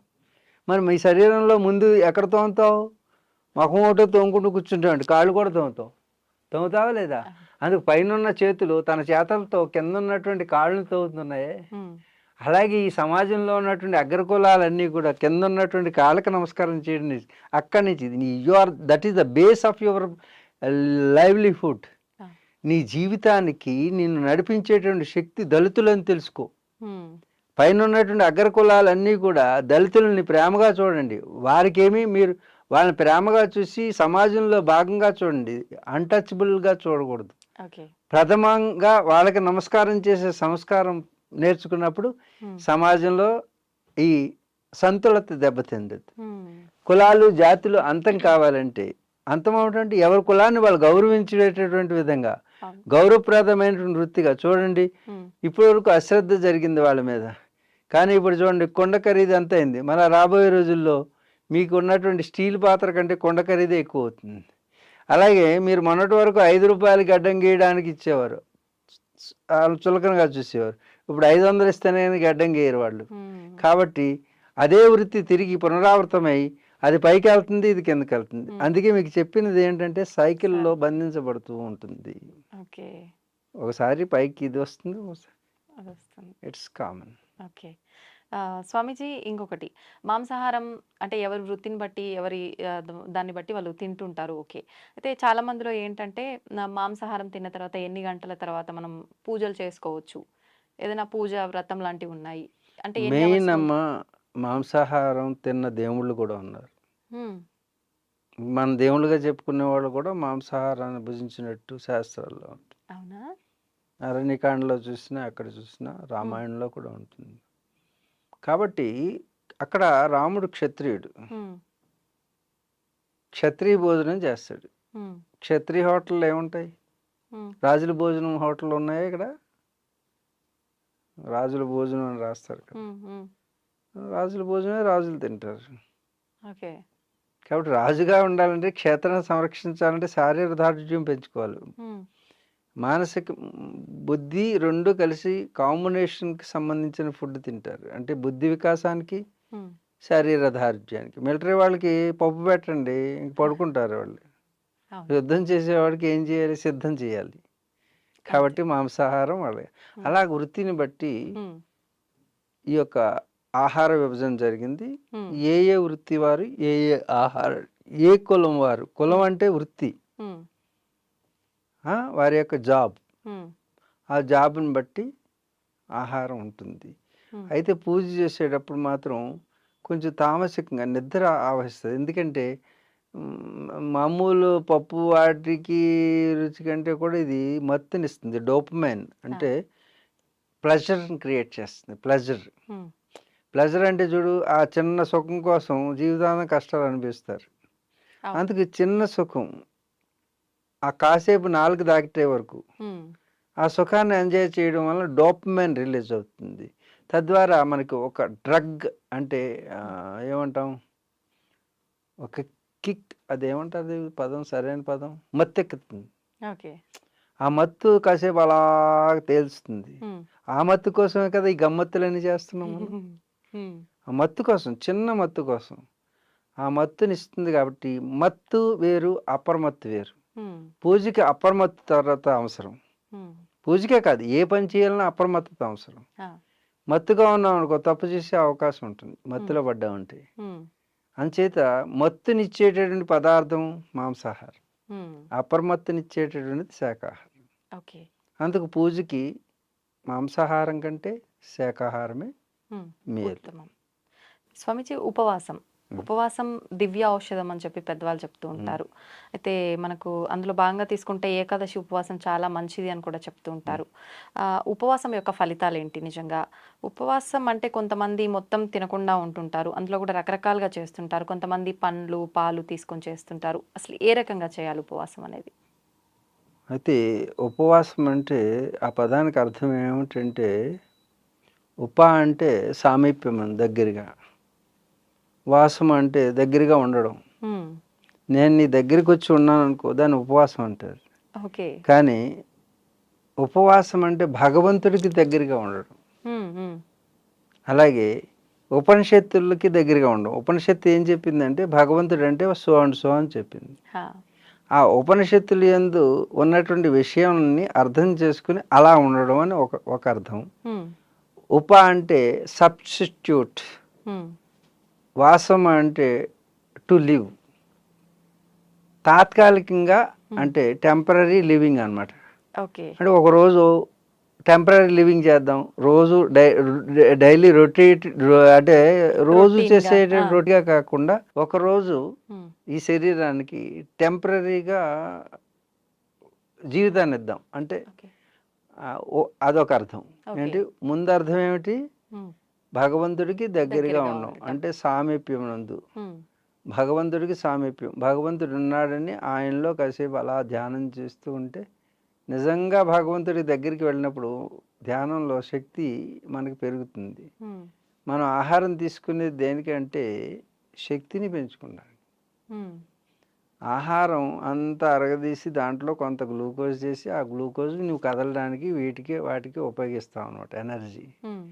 మరి మీ శరీరంలో ముందు ఎక్కడ తోముతావు? ముఖం ఒకటో తోముకుంటూ కూర్చుంటావు, కాళ్ళు కూడా తోముతావా లేదా? అందుకు పైన ఉన్న చేతులు తన చేతలతో కింద ఉన్నటువంటి కాళ్ళని తోముతున్నాయే. అలాగే ఈ సమాజంలో ఉన్నటువంటి అగ్రకులాలన్నీ కూడా కింద ఉన్నటువంటి కాళ్ళకి నమస్కారం చేయడం అక్కడి నుంచి that is the base of your livelihood. నీ జీవితానికి నిన్ను నడిపించేటువంటి శక్తి దళితులని తెలుసుకో. పైన ఉన్నటువంటి అగ్రకులాలన్నీ కూడా దళితులని ప్రేమగా చూడండి. వారికేమీ మీరు వాళ్ళని ప్రేమగా చూసి సమాజంలో భాగంగా చూడండి, అన్టచబుల్గా చూడకూడదు. ప్రథమంగా వాళ్ళకి నమస్కారం చేసే సంస్కారం నేర్చుకున్నప్పుడు సమాజంలో ఈ సంతులత దెబ్బతిందదు. కులాలు జాతులు అంతం కావాలంటే అంతం అవటువంటి ఎవరి కులాన్ని వాళ్ళు గౌరవించేటటువంటి విధంగా గౌరవప్రదమైనటువంటి వృత్తిగా చూడండి. ఇప్పటి వరకు అశ్రద్ధ జరిగింది వాళ్ళ మీద, కానీ ఇప్పుడు చూడండి కొండ ఖరీదు ఎంత అయింది. మళ్ళీ రాబోయే రోజుల్లో మీకు ఉన్నటువంటి స్టీల్ పాత్ర కంటే కొండ ఖరీదే ఎక్కువ అవుతుంది. అలాగే మీరు మొన్నటి వరకు 5 రూపాయలు గడ్డం గీయడానికి ఇచ్చేవారు, వాళ్ళు చులకనగా చూసేవారు. ఇప్పుడు 500 ఇస్తేనే గడ్డం గీయరు వాళ్ళు. కాబట్టి అదే వృత్తి తిరిగి పునరావృతమై అది పైకి వెళ్తుంది, ఇది కిందకి వెళ్తుంది. అందుకే మీకు చెప్పినది ఏంటంటే సైకిల్లో బంధించబడుతూ ఉంటుంది. ఒకసారి పైకి ఇది వస్తుంది, ఇట్స్ కామన్. ఓకే స్వామీజీ, ఇంకొకటి మాంసాహారం అంటే ఎవరి వృత్తిని బట్టి దాన్ని బట్టి వాళ్ళు తింటుంటారు. ఓకే, అయితే చాలా మందిలో ఏంటంటే మాంసాహారం తిన్న తర్వాత ఎన్ని గంటల తర్వాత మనం పూజలు చేసుకోవచ్చు, ఏదైనా పూజ వ్రతం లాంటివి ఉన్నాయి అంటే మెయిన్ అమ్మ మాంసాహారం తిన్న దేవుళ్ళు కూడా ఉన్నారు. మన దేవుళ్ళుగా చెప్పుకునే వాళ్ళు కూడా మాంసాహారాన్ని భుజించినట్టు శాస్త్రాల్లో ఉంటుంది. అవునా? అరణ్యకాండలో చూసినా అక్కడ చూసినా రామాయణంలో కూడా ఉంటుంది. కాబట్టి అక్కడ రాముడు క్షత్రియుడు, క్షత్రియ భోజనం చేస్తాడు. క్షత్రియ హోటళ్ళు ఏముంటాయి? రాజుల భోజనం హోటళ్ళు ఉన్నాయా ఇక్కడ? రాజుల భోజనం అని రాస్తారు కదా. రాజుల భోజనమే రాజులు తింటారు. ఓకే. కాబట్టి రాజుగా ఉండాలంటే, క్షేత్రాన్ని సంరక్షించాలంటే శారీరక దార్ఢ్యం పెంచుకోవాలి. హ్మ్. మానసిక బుద్ధి 2 కలిసి కాంబినేషన్‌కి సంబంధించిన ఫుడ్ తింటారు. అంటే బుద్ధి వికాసానికి, హ్మ్. శారీర దార్ఢ్యానికి. మిలిటరీ వాళ్ళకి పప్పు పెట్టండి ఇంక పడుకుంటారు వాళ్ళు. అవును. యుద్ధం చేసేవాడికి ఏం చేయాలి? సిద్ధం చేయాలి. అంతే. కాబట్టి మాంసాహారం వాళ్ళే. హ్మ్. అలా వృత్తిని బట్టి హ్మ్. ఈ యొక్క ఆహార విభజన జరిగింది. హ్మ్. ఏ ఏ వృత్తి వారు ఏ ఏ ఆహార ఏ కులం వారు. కులం హ్మ్. అంటే వృత్తి. హ్మ్. వారి యొక్క జాబ్. హ్మ్. ఆ జాబ్‌ని బట్టి ఆహారం ఉంటుంది. హ్మ్. అయితే పూజ చేసేటప్పుడు మాత్రం కొంచెం తామసికంగా నిద్ర ఆవహిస్తది. ఎందుకంటే మామూలు పప్పు వాటికి రుచి కంటే కూడా ఇది మత్తునిస్తుంది. డోపమైన్ ఆ! అంటే ప్లెజర్‌ని క్రియేట్ చేస్తుంది. ప్లెజర్. హ్మ్. ప్లెజర్ అంటే చూడు ఆ చిన్న సుఖం కోసం జీవితాంతం కష్టాలు అనిపిస్తారు. అవును. అందుకు చిన్న సుఖం ఆ కాసేపు నాలుక దాకే వరకు హ్మ్. ఆ సుఖాన్ని ఎంజాయ్ చేయడం వల్ల డోపమైన్ రిలీజ్ అవుతుంది. తద్వారా మనకి ఒక డ్రగ్ అంటే హ్మ్. ఏమంటాం? ఒక కిక్ అదేమంటారు పదం సరైన పదం? మత్తెక్కుతుంది. ఓకే. ఆ మత్తు కాసేపు అలాగ తేలుస్తుంది. హ్మ్. ఆ మత్తు కోసమే కదా ఈ గమ్మత్తులన్నీ చేస్తున్నాం మనం. హ్మ్. ఆ మత్తు కోసం, చిన్న మత్తు కోసం. ఆ మత్తునిస్తుంది కాబట్టి మత్తు వేరు, అపరమత్తు వేరు. హ్మ్. పూజకి అపరమత్తు తర్వాత అవసరం. హ్మ్. పూజకే కాదు ఏ పని చేయాలన్నా అప్రమత్తత అవసరం. ఆ! మత్తుగా ఉన్నామనుకో తప్పు చేసే అవకాశం ఉంటుంది. హ్మ్. మత్తులో పడ్డామంటే. హ్మ్. అంచేత మత్తునిచ్చేటటువంటి పదార్థం మాంసాహారం. హ్మ్. అపరమత్తునిచ్చేటటువంటిది శాకాహారం. ఓకే. అందుకు పూజకి మాంసాహారం కంటే శాకాహారమే హ్మ్. మేలు. ఉత్తమం. స్వామీజీ ఉపవాసం. హ్మ్. ఉపవాసం దివ్య ఔషధం అని చెప్పి పెద్దవాళ్ళు చెప్తూ హ్మ్. ఉంటారు. అయితే మనకు అందులో భాగంగా తీసుకుంటే ఏకాదశి ఉపవాసం చాలా మంచిది అని కూడా చెప్తూ హ్మ్. ఉంటారు. ఉపవాసం యొక్క ఫలితాలేంటి నిజంగా? ఉపవాసం అంటే కొంతమంది మొత్తం తినకుండా ఉంటుంటారు. అందులో కూడా రకరకాలుగా చేస్తుంటారు. కొంతమంది పండ్లు, పాలు తీసుకొని చేస్తుంటారు. అసలు ఏ రకంగా చేయాలి ఉపవాసం అనేది? అయితే ఉపవాసం అంటే ఆ పదానికి అర్థం ఏమిటంటే అంటే సామీప్యం అని దగ్గరగా. వాసం అంటే దగ్గరగా ఉండడం. హ్మ్. నేను నీ దగ్గరికొచ్చి ఉన్నాననుకో దాన్ని ఉపవాసం అంటారు. ఓకే. కానీ ఉపవాసం అంటే భగవంతుడికి దగ్గరగా ఉండడం. హ్మ్. హ్మ్. అలాగే ఉపనిషత్తులకి దగ్గరగా ఉండడం. ఉపనిషత్తు ఏం చెప్పిందంటే భగవంతుడంటే సో అండ్ సో అని చెప్పింది. ఆ! ఆ ఉపనిషత్తుల యందు ఉన్నటువంటి విషయాన్ని అర్థం చేసుకొని అలా ఉండడం అని ఒక అర్థం. హ్మ్. అంటే సబ్‌స్టిట్యూట్. హ్మ్. వాసం అంటే టు లివ్. తాత్కాలికంగా హ్మ్. అంటే టెంపరరీ లివింగ్ అనమాట. ఓకే. అంటే ఒకరోజు టెంపరరీ లివింగ్ చేద్దాం. రోజు డైలీ అంటే రోజు రొటీన్‌గా. ఆ! చేసేటువంటి రొటీన్‌గా కాకుండా ఒకరోజు హ్మ్. ఈ శరీరానికి టెంపరరీగా జీవితాన్నిద్దాం. అంటే ఓకే. అదొక అర్థం. ఓకే. ఏంటి ముందు అర్థం ఏమిటి? హ్మ్. భగవంతుడికి దగ్గరగా దగ్గరగా ఉండడం. ఉండటం. అంటే సామీప్యమునందు. హ్మ్. భగవంతుడికి సామీప్యం. భగవంతుడు ఉన్నాడని ఆయనలో కాసేపు అలా ధ్యానం చేస్తూ ఉంటే నిజంగా భగవంతుడి దగ్గరికి వెళ్ళినప్పుడు ధ్యానంలో శక్తి మనకి పెరుగుతుంది. హ్మ్. మనం ఆహారం తీసుకునేది దేనికంటే శక్తిని పెంచుకుంటానికి. హ్మ్. ఆహారం అంతా అరగదీసి దాంట్లో కొంత గ్లూకోజ్ చేసి ఆ గ్లూకోజ్ నువ్వు కదలడానికి వీటికి వాటికి ఉపయోగిస్తావు అన్నమాట ఎనర్జీ. హ్మ్.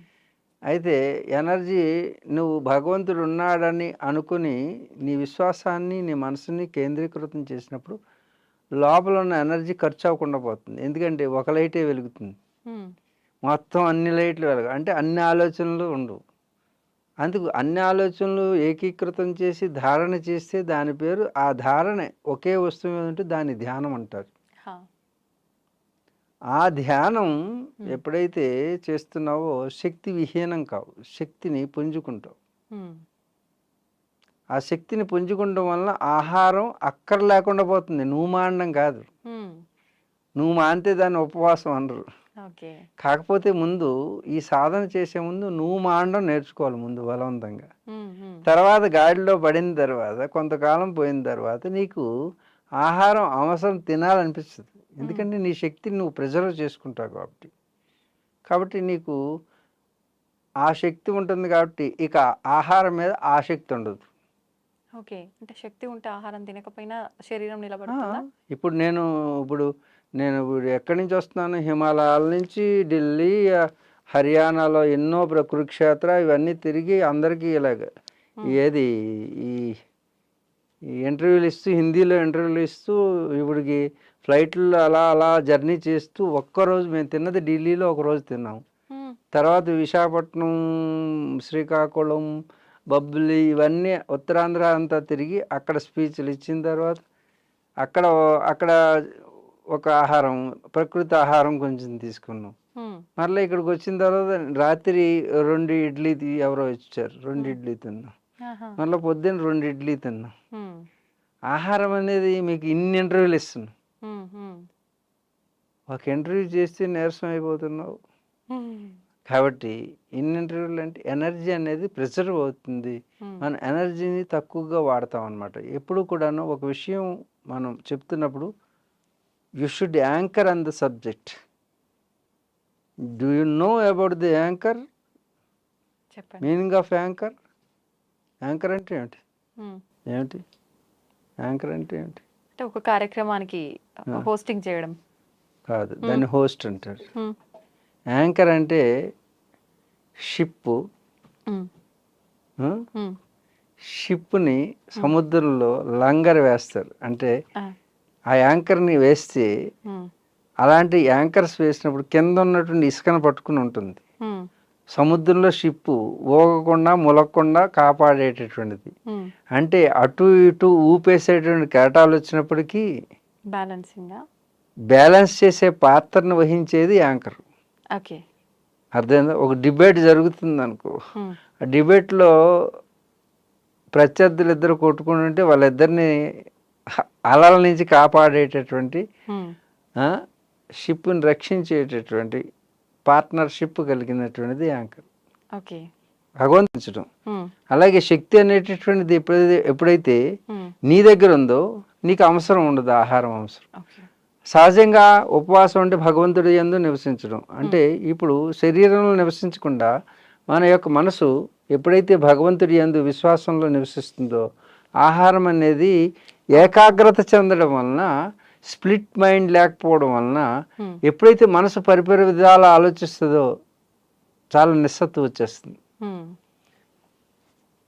అయితే ఎనర్జీ నువ్వు భగవంతుడు ఉన్నాడని అనుకుని నీ విశ్వాసాన్ని నీ మనసుని కేంద్రీకృతం చేసినప్పుడు లోపల ఉన్న ఎనర్జీ ఖర్చు అవ్వకుండా పోతుంది. ఎందుకంటే ఒక లైటే వెలుగుతుంది. హ్మ్. మొత్తం అన్ని లైట్లు అంటే అన్ని ఆలోచనలు ఉండవు. అందుకు అన్ని ఆలోచనలు ఏకీకృతం చేసి ధారణ చేస్తే దాని పేరు ఆ ధారణే ఒకే వస్తువు మీద ఉంటే దాన్ని ధ్యానం అంటారు. హా! ఆ ధ్యానం హ్మ్. ఎప్పుడైతే చేస్తున్నావో శక్తి విహీనం కావు. శక్తిని పుంజుకుంటావు. హ్మ్. ఆ శక్తిని పుంజుకుంటం వలన ఆహారం అక్కర లేకుండా పోతుంది. నువ్వు మానడం కాదు. హ్మ్. నువ్వు మానితే దాన్ని ఉపవాసం అనరు. ఓకే. కాకపోతే ముందు ఈ సాధన చేసే ముందు నువ్వు మానడం నేర్చుకోవాలి ముందు బలవంతంగా. హ్మ్. హ్మ్. తర్వాత గాడిలో పడిన తర్వాత కొంతకాలం పోయిన తర్వాత నీకు ఆహారం అవసరం తినాలనిపిస్తది. హ్మ్. ఎందుకంటే నీ శక్తిని నువ్వు ప్రిజర్వ్ చేసుకుంటావు కాబట్టి. కాబట్టి నీకు ఆ శక్తి ఉంటుంది కాబట్టి ఇక ఆహారం మీద ఆసక్తి ఉండదు. ఓకే. అంటే శక్తి ఉంటే ఆహారం తినకపోయినా శరీరం ఆ! నిలబడుతుందా? ఇప్పుడు ఇప్పుడు ఇప్పుడు ఎక్కడి నుంచి వస్తున్నాను? హిమాలయాల నుంచి ఢిల్లీ, హర్యానాలో ఎన్నో కురుక్షేత్ర ఇవన్నీ తిరిగి అందరికీ ఇలాగ హ్మ్. ఏది ఈ ఈ ఇంటర్వ్యూలు ఇస్తూ హిందీలో ఇంటర్వ్యూలు ఇస్తూ ఇప్పటికి ఫ్లైట్‌లో అలా అలా జర్నీ చేస్తూ ఒక్కరోజు మేము తిన్నది ఢిల్లీలో ఒకరోజు తిన్నాం. హ్మ్. తర్వాత విశాఖపట్నం, శ్రీకాకుళం, బొబ్బిలి ఇవన్నీ ఉత్తరాంధ్ర అంతా తిరిగి అక్కడ స్పీచ్‌లు ఇచ్చిన తర్వాత అక్కడ అక్కడ ఒక ఆహారం, ప్రకృతి ఆహారం కొంచెం తీసుకున్నాం. హ్మ్. మరలా ఇక్కడికొచ్చిన తర్వాత రాత్రి 2 ఇడ్లీ ఎవరో ఇచ్చారు. 2 హ్మ్. ఇడ్లీ తిన్నాం. ఆహా! మళ్ళా పొద్దున్న 2 ఇడ్లీ తిన్నాం. హ్మ్. ఆహారం అనేది మీకు ఇన్ని ఇంటర్వ్యూలు ఇస్తున్నాం. హ్మ్. హ్మ్. ఒక ఇంటర్వ్యూ చేస్తే నీరసం అయిపోతున్నావు. హ్మ్. కాబట్టి ఇన్ని ఇంటర్వ్యూలు అంటే ఎనర్జీ అనేది ప్రిజర్వ్ అవుతుంది. హ్మ్. మన ఎనర్జీని తక్కువగా వాడతాం అన్నమాట. ఎప్పుడు కూడాను ఒక విషయం మనం చెప్తున్నప్పుడు you should anchor on the subject. Do you know about the anchor? చెప్పండి. Meaning of anchor? యాంకర్ అంటే ఏమిటి? హ్మ్. ఏమిటి? యాంకర్ అంటే ఏమిటి? అంటే ఒక కార్యక్రమానికి ఆ! హోస్టింగ్ చేయడం. కాదు. హ్మ్. దాన్ని హోస్ట్ అంటారు. హ్మ్. యాంకర్ అంటే షిప్పు. హ్మ్. ఆ! హ్మ్. షిప్‌ని హ్మ్. సముద్రంలో లంగర్ వేస్తారు. అంటే ఆ! ఆ యాంకర్‌ని వేస్తే హ్మ్. అలాంటి యాంకర్స్ వేసినప్పుడు కింద ఉన్నటువంటి ఇసుకను పట్టుకుని ఉంటుంది. హ్మ్. సముద్రంలో షిప్పు ఊగకుండా, ములగకుండా కాపాడేటటువంటిది. హ్మ్. అంటే అటు ఇటు ఊపేసేటువంటి కెరటాలు వచ్చినప్పటికీ బ్యాలెన్సింగా? బ్యాలెన్స్ చేసే పాత్రను వహించేది యాంకర్. ఓకే. అర్థమైందా? ఒక డిబేట్ జరుగుతుందనుకో. హ్మ్. ఆ డిబేట్‌లో ప్రత్యర్థులిద్దరు కొట్టుకుంటుంటే వాళ్ళిద్దరిని అలల నుంచి కాపాడేటటువంటి హ్మ్. ఆ! షిప్‌ని రక్షించేటటువంటి పార్ట్నర్‌షిప్ కలిగినటువంటిది యాంకర్. ఓకే. భగవంతుడు. హ్మ్. అలాగే శక్తి అనేటటువంటిది ఎప్పుడైతే హ్మ్. నీ దగ్గర ఉందో నీకు అవసరం ఉండదు ఆహారం అవసరం. ఓకే. సహజంగా ఉపవాసం అంటే భగవంతుడి యందు నివసించడం. హ్మ్. అంటే ఇప్పుడు శరీరంలో నివసించకుండా మన యొక్క మనసు ఎప్పుడైతే భగవంతుడి యందు విశ్వాసంలో నివసిస్తుందో ఆహారం అనేది ఏకాగ్రత చెందడం వలన స్ప్లిట్ మైండ్ లేకపోవడం వలన హ్మ్. ఎప్పుడైతే మనసు పరిపరి విధాల ఆలోచిస్తుందో చాలా నిస్సత్తు వచ్చేస్తుంది. హ్మ్.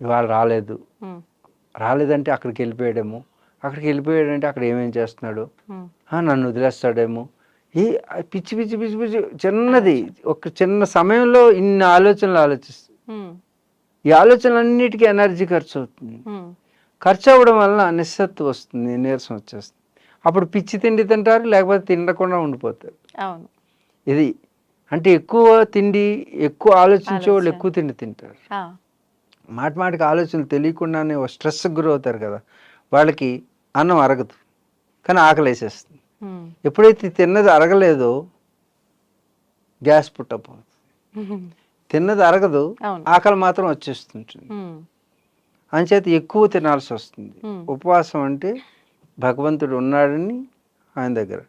ఇవాళ రాలేదు. హ్మ్. రాలేదంటే అక్కడికి వెళ్ళిపోయాడేమో, అక్కడికి వెళ్ళిపోయాడంటే అక్కడ ఏమేం చేస్తున్నాడు, హ్మ్. నన్ను వదిలేస్తాడేమో, ఈ పిచ్చి పిచ్చి పిచ్చి పిచ్చి చిన్నది ఆలోచన. ఒక చిన్న సమయంలో ఇన్ని ఆలోచనలు ఆలోచిస్తుంది. హ్మ్. ఈ ఆలోచనలన్నిటికీ ఎనర్జీ ఖర్చు అవుతుంది. హ్మ్. ఖర్చు అవ్వడం వలన నిస్సత్తు వస్తుంది, నీరసం వచ్చేస్తుంది. అప్పుడు పిచ్చి తిండి తింటారు, లేకపోతే తినకుండా ఉండిపోతారు. అవును. ఇది అంటే ఎక్కువ తిండి, ఎక్కువ ఆలోచించే వాళ్ళు ఆలోచన. ఎక్కువ తిండి తింటారు. ఆ! మాటిమాటికి ఆలోచనలు తెలియకుండానే స్ట్రెస్కి గురవుతారు కదా, వాళ్ళకి అన్నం అరగదు, కానీ ఆకలేసేస్తుంది. హ్మ్. ఎప్పుడైతే తిన్నది అరగలేదో గ్యాస్ పుట్టప్ అవుతుంది. హ్మ్. తిన్నది అరగదు, అవును. ఆకలి మాత్రం వచ్చేస్తుంటుంది. హ్మ్. అంచేత ఎక్కువ తినాల్సి వస్తుంది. హ్మ్. ఉపవాసం అంటే భగవంతుడు ఉన్నాడని ఆయన దగ్గర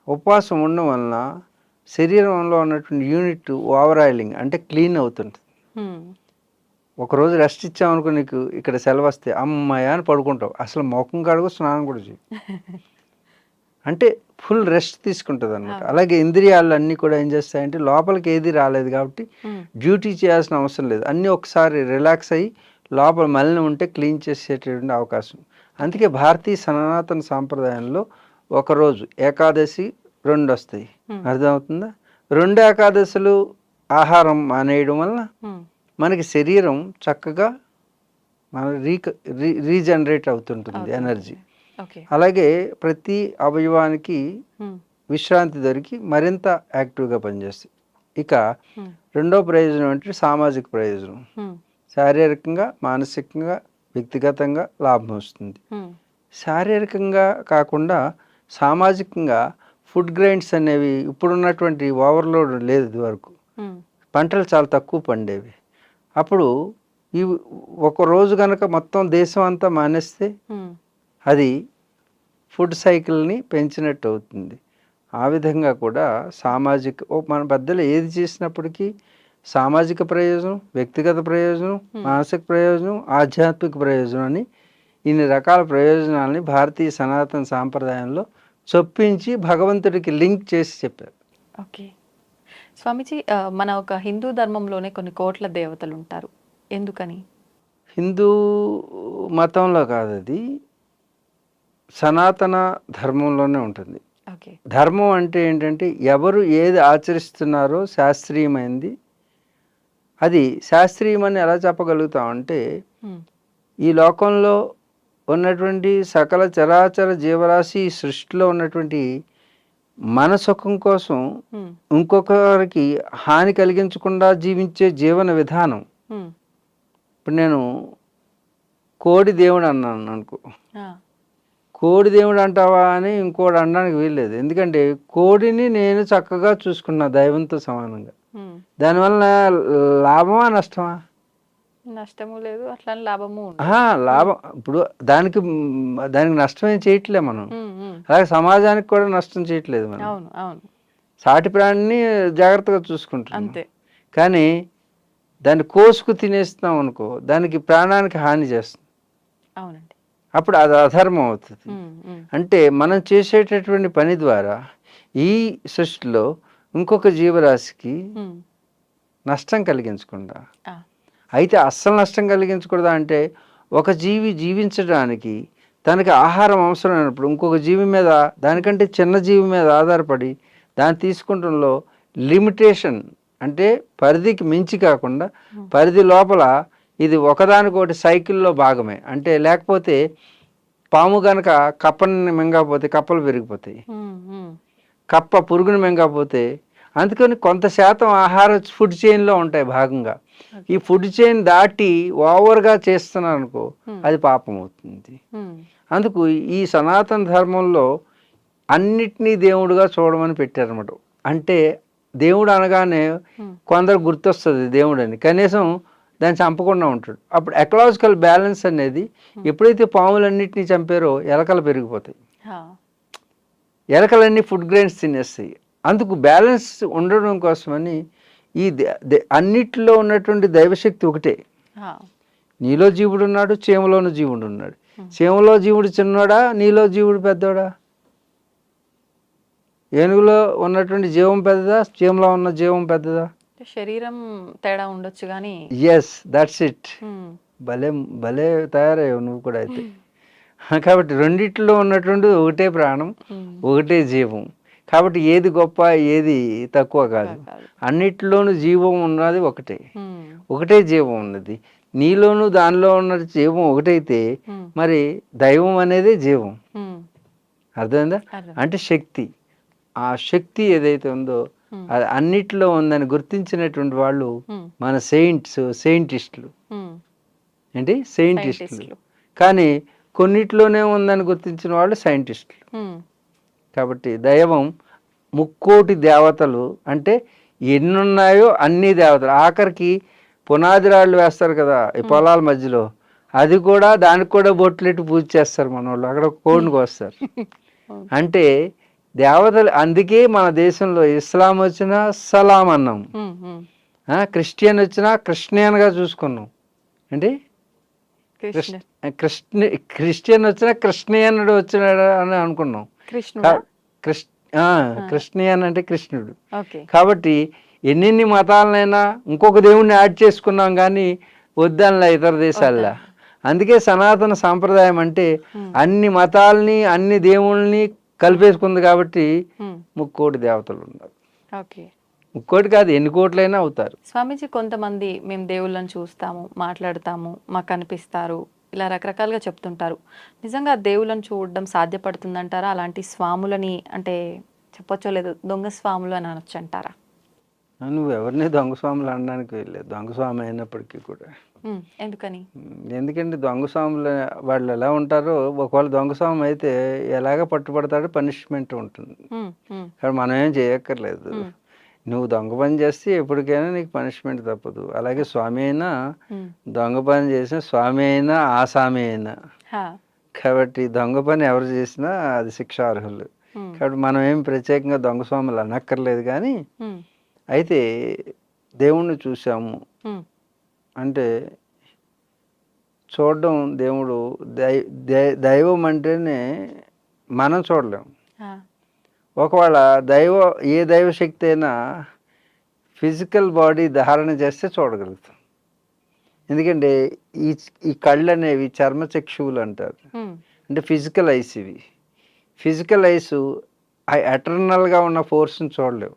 ఉపవాసం ఉండడం వలన శరీరంలో ఉన్నటువంటి యూనిట్ ఓవర్ ఆయిలింగ్ అంటే క్లీన్ అవుతుంది. హ్మ్. ఒకరోజు రెస్ట్ ఇచ్చామనుకో, నీకు ఇక్కడ సెలవు వస్తే అమ్మయ్య అని పడుకుంటావు, అసలు ముఖం కడుగు, స్నానం కూడా చేయి. అంటే ఫుల్ రెస్ట్ తీసుకుంటుంది అనమాట. అవును. అలాగే ఇంద్రియాలు అన్నీ కూడా ఏం చేస్తాయంటే లోపలికి ఏది రాలేదు కాబట్టి హ్మ్. డ్యూటీ చేయాల్సిన అవసరం లేదు, అన్నీ ఒకసారి రిలాక్స్ అయ్యి లోపల మలినం ఉంటే క్లీన్ చేసేటటువంటి అవకాశం. అందుకే భారతీయ సనాతన సాంప్రదాయంలో ఒకరోజు ఏకాదశి 2 వస్తాయి. హ్మ్. అర్థమవుతుందా? 2 ఏకాదశులు ఆహారం మానేయడం వలన హ్మ్. మనకి శరీరం చక్కగా మన రీజనరేట్ అవుతుంటుంది ఎనర్జీ. అవుతుంటుంది. ఓకే. అలాగే ప్రతి అవయవానికి హ్మ్. విశ్రాంతి దొరికి మరింత యాక్టివ్గా పనిచేస్తాయి. ఇక హ్మ్. రెండో ప్రయోజనం అంటే సామాజిక ప్రయోజనం. హ్మ్. శారీరకంగా, మానసికంగా, వ్యక్తిగతంగా లాభం వస్తుంది. హ్మ్. శారీరకంగా కాకుండా సామాజికంగా ఫుడ్ గ్రెయిన్స్ అనేవి ఇప్పుడున్నటువంటి ఓవర్లోడ్ లేదు ఇదివరకు. హ్మ్. పంటలు చాలా తక్కువ పండేవి. అప్పుడు ఈ ఒకరోజు కనుక మొత్తం దేశం అంతా మానేస్తే హ్మ్. అది ఫుడ్ సైకిల్ని పెంచినట్టు అవుతుంది. ఆ విధంగా కూడా మన పెద్దలు ఏది చేసినప్పటికీ సామాజిక ప్రయోజనం, వ్యక్తిగత ప్రయోజనం, హ్మ్. మానసిక ప్రయోజనం, ఆధ్యాత్మిక ప్రయోజనం అని ఇన్ని రకాల ప్రయోజనాలని భారతీయ సనాతన సాంప్రదాయంలో చొప్పించి భగవంతుడికి లింక్ చేసి చెప్పారు. ఓకే. స్వామీజీ, మన ఒక హిందూ ధర్మంలోనే కొన్ని కోట్ల దేవతలు ఉంటారు. ఎందుకని? హిందూ మతంలో కాదు, అది సనాతన ధర్మంలోనే ఉంటుంది. ఓకే. ధర్మం అంటే ఏంటంటే ఎవరు ఏది ఆచరిస్తున్నారో శాస్త్రీయమైంది. అది శాస్త్రీయమని ఎలా చెప్పగలుగుతాం అంటే, హ్మ్. ఈ లోకంలో ఉన్నటువంటి సకల చరాచర జీవరాశి ఈ సృష్టిలో ఉన్నటువంటి మన సుఖం కోసం హ్మ్. ఇంకొకరికి హాని కలిగించకుండా జీవించే జీవన విధానం. హ్మ్. ఇప్పుడు నేను కోడి దేవుడు అన్నాను అనుకో, ఆ! కోడి దేవుడు అంటావా అని ఇంకోటి అనడానికి వీల్లేదు. ఎందుకంటే కోడిని నేను చక్కగా చూసుకున్నా దైవంతో సమానంగా. హ్మ్. దానివల్ల లాభమా నష్టమా? నష్టము లేదు, అట్లని లాభము ఉండదు. ఆహా, లాభం. ఇప్పుడు దానికి దానికి నష్టం ఏం చేయట్లే మనం. హ్మ్. హ్మ్. అలాగే సమాజానికి కూడా నష్టం చేయట్లేదు మనం. అవును. అవును. సాటి ప్రాణిని జాగ్రత్తగా చూసుకుంటున్నాం. అంతే. కానీ దాన్ని కోసుకు తినేస్తున్నాం అనుకో, దానికి ప్రాణానికి హాని చేస్తుంది. అవునండి. అప్పుడు అది అధర్మం అవుతుంది. హ్మ్. హ్మ్. అంటే మనం చేసేటటువంటి పని ద్వారా ఈ సృష్టిలో ఇంకొక జీవరాశికి హ్మ్. నష్టం కలిగించకుండా, ఆ! అయితే అస్సలు నష్టం కలిగించకూడదా అంటే, ఒక జీవి జీవించడానికి తనకి ఆహారం అవసరమైనప్పుడు ఇంకొక జీవి మీద, దానికంటే చిన్న జీవి మీద ఆధారపడి దాన్ని తీసుకుంటంలో లిమిటేషన్, అంటే పరిధికి మించి కాకుండా హ్మ్. పరిధి లోపల ఇది ఒకదానికొకటి సైకిల్లో భాగమే. అంటే లేకపోతే పాము గనక కప్పని మింగకపోతే కప్పలు పెరిగిపోతాయి, హ్మ్. హ్మ్. కప్ప పురుగుని మింగకపోతే. అందుకని కొంత శాతం ఆహార ఫుడ్ చైన్లో ఉంటాయి భాగంగా. ఈ ఓకే. ఫుడ్ చైన్ దాటి ఓవర్గా చేస్తున్నారు అనుకో, హ్మ్. అది పాపం అవుతుంది. హ్మ్. అందుకు ఈ సనాతన ధర్మంలో అన్నిటినీ దేవుడుగా చూడమని పెట్టారన్నమాట. అంటే దేవుడు అనగానే హ్మ్. కొందరు గుర్తొస్తుంది దేవుడని, కనీసం దాన్ని చంపకుండా ఉంటాడు. అప్పుడు ఎకలాజికల్ బ్యాలెన్స్ అనేది, ఎప్పుడైతే పాములన్నిటినీ చంపారో ఎలకలు పెరిగిపోతాయి, ఆ! ఎలకలన్నీ ఫుడ్ గ్రెయిన్స్ తినేస్తాయి. అందుకు బ్యాలెన్స్ ఉండడం కోసమని ఈ అన్నిటిలో ఉన్నటువంటి దైవశక్తి ఒకటే. ఆ! నీలో జీవుడు ఉన్నాడు, చేమలోను జీవుడు ఉన్నాడు. హ్మ్. చేమలో జీవుడు చిన్నోడా, నీలో జీవుడు పెద్దోడా? ఏనుగులో ఉన్నటువంటి జీవం పెద్దదా, చేమలో ఉన్న జీవం పెద్దదా? అంటే శరీరం తేడా ఉండొచ్చు గానీ. Yes, that's it. హ్మ్. భలే భలే తయారయ్యావు నువ్వు కూడా అయితే. కాబట్టి రెండిట్లో ఉన్నటువంటి ఒకటే ప్రాణం, హ్మ్. ఒకటే జీవం. కాబట్టి ఏది గొప్ప, ఏది తక్కువ కాదు. కాదు. అన్నిట్లోనూ జీవం ఉన్నది ఒకటే. హ్మ్. ఒకటే జీవం ఉన్నది. నీలోను దానిలో ఉన్న జీవం ఒకటైతే హ్మ్. మరి దైవం అనేది జీవం. హ్మ్. అర్థమైందా? అర్థం. అంటే శక్తి. ఆ శక్తి ఏదైతే ఉందో హ్మ్. అది అన్నిట్లో ఉందని గుర్తించినటువంటి వాళ్ళు హ్మ్. మన సైంటిస్టులు. హ్మ్. ఏంటి? సైంటిస్టులు. సైంటిస్టులు. కానీ కొన్నిట్లోనే ఉందని గుర్తించిన వాళ్ళు సైంటిస్టులు. హ్మ్. కాబట్టి దైవం ముక్కోటి దేవతలు అంటే ఎన్నున్నాయో అన్ని దేవతలు. ఆఖరికి పునాది రాళ్ళు వేస్తారు కదా ఈ పొలాల మధ్యలో, అది కూడా దానికి కూడా బొట్లెట్టి పూజ చేస్తారు మనోళ్ళు. అక్కడ ఒక కోడిని కోస్తారు. అవును. అంటే దేవతలు. అందుకే మన దేశంలో ఇస్లాం వచ్చినా సలాం అన్నాం, హ్మ్. హ్మ్. క్రిస్టియన్ వచ్చినా క్రిస్టియన్గా చూసుకున్నాం. అంటే కృష్ణ క్రిస్టియన్ వచ్చినా కృష్ణయనుడు వచ్చినాడు అని అనుకున్నాం. కృష్ణుడా? క్రిస్ కృష్ణయన్ అంటే కృష్ణుడు. ఓకే. కాబట్టి ఎన్నెన్ని మతాలనైనా ఇంకొక దేవుణ్ణి యాడ్ చేసుకున్నాం కానీ వద్దనలా ఇతర దేశాల్లో. వద్దా? అందుకే సనాతన సాంప్రదాయం అంటే హ్మ్. అన్ని మతాల్ని అన్ని దేవుళ్ళని కలిపేసుకుంది. కాబట్టి హ్మ్. ముక్కోటి దేవతలు ఉన్నారు. ఓకే. ముక్కోటి కాదు, ఎన్ని కోట్లైనా అవుతారు. స్వామీజీ, కొంతమంది మేము దేవుళ్ళని చూస్తాము, మాట్లాడతాము, మాకు కనిపిస్తారు, ఇలా రకరకాలుగా చెప్తుంటారు. నిజంగా దేవుళ్ళని చూడడం సాధ్యపడుతుందంటారా? అలాంటి స్వాములని అంటే చెప్పొచ్చో లేదో దొంగ స్వాములు అని అనొచ్చు అంటారా? నువ్వు ఎవరిని దొంగ స్వాములు అనడానికి వెళ్ళలేదు, దొంగ స్వామి అయినప్పటికీ కూడా. ఎందుకని? ఎందుకంటే దొంగ స్వాములు వాళ్ళు ఎలా ఉంటారో, ఒకవేళ దొంగ స్వామి అయితే ఎలాగ పట్టుబడతాడో పనిష్మెంట్ ఉంటుంది. హ్మ్. హ్మ్. కానీ మనం ఏం చేయక్కర్లేదు. హ్మ్. నువ్వు దొంగ పని చేస్తే ఎప్పటికైనా నీకు పనిష్మెంట్ తప్పదు. అలాగే స్వామి అయినా హ్మ్. దొంగ పని చేసిన స్వామి అయినా ఆసామి అయినా. హా. కాబట్టి దొంగ పని ఎవరు చేసినా అది శిక్షార్హులు. హ్మ్. కాబట్టి మనం ఏం ప్రత్యేకంగా దొంగ స్వాములు అనక్కర్లేదు. కానీ హ్మ్. అయితే దేవుణ్ణి చూసాము హ్మ్. అంటే చూడడం దేవుడు దైవం అంటేనే మనం చూడలేం. ఒకవేళ ఏ దైవశక్తి అయినా ఫిజికల్ బాడీ ధారణ చేస్తే చూడగలుగుతాం. ఎందుకంటే ఈ కళ్ళు అనేవి చర్మచక్షువులు అంటారు. అంటే ఫిజికల్ ఐస్. ఇవి ఫిజికల్ ఐస్ ఎటర్నల్గా ఉన్న ఫోర్స్ని చూడలేవు.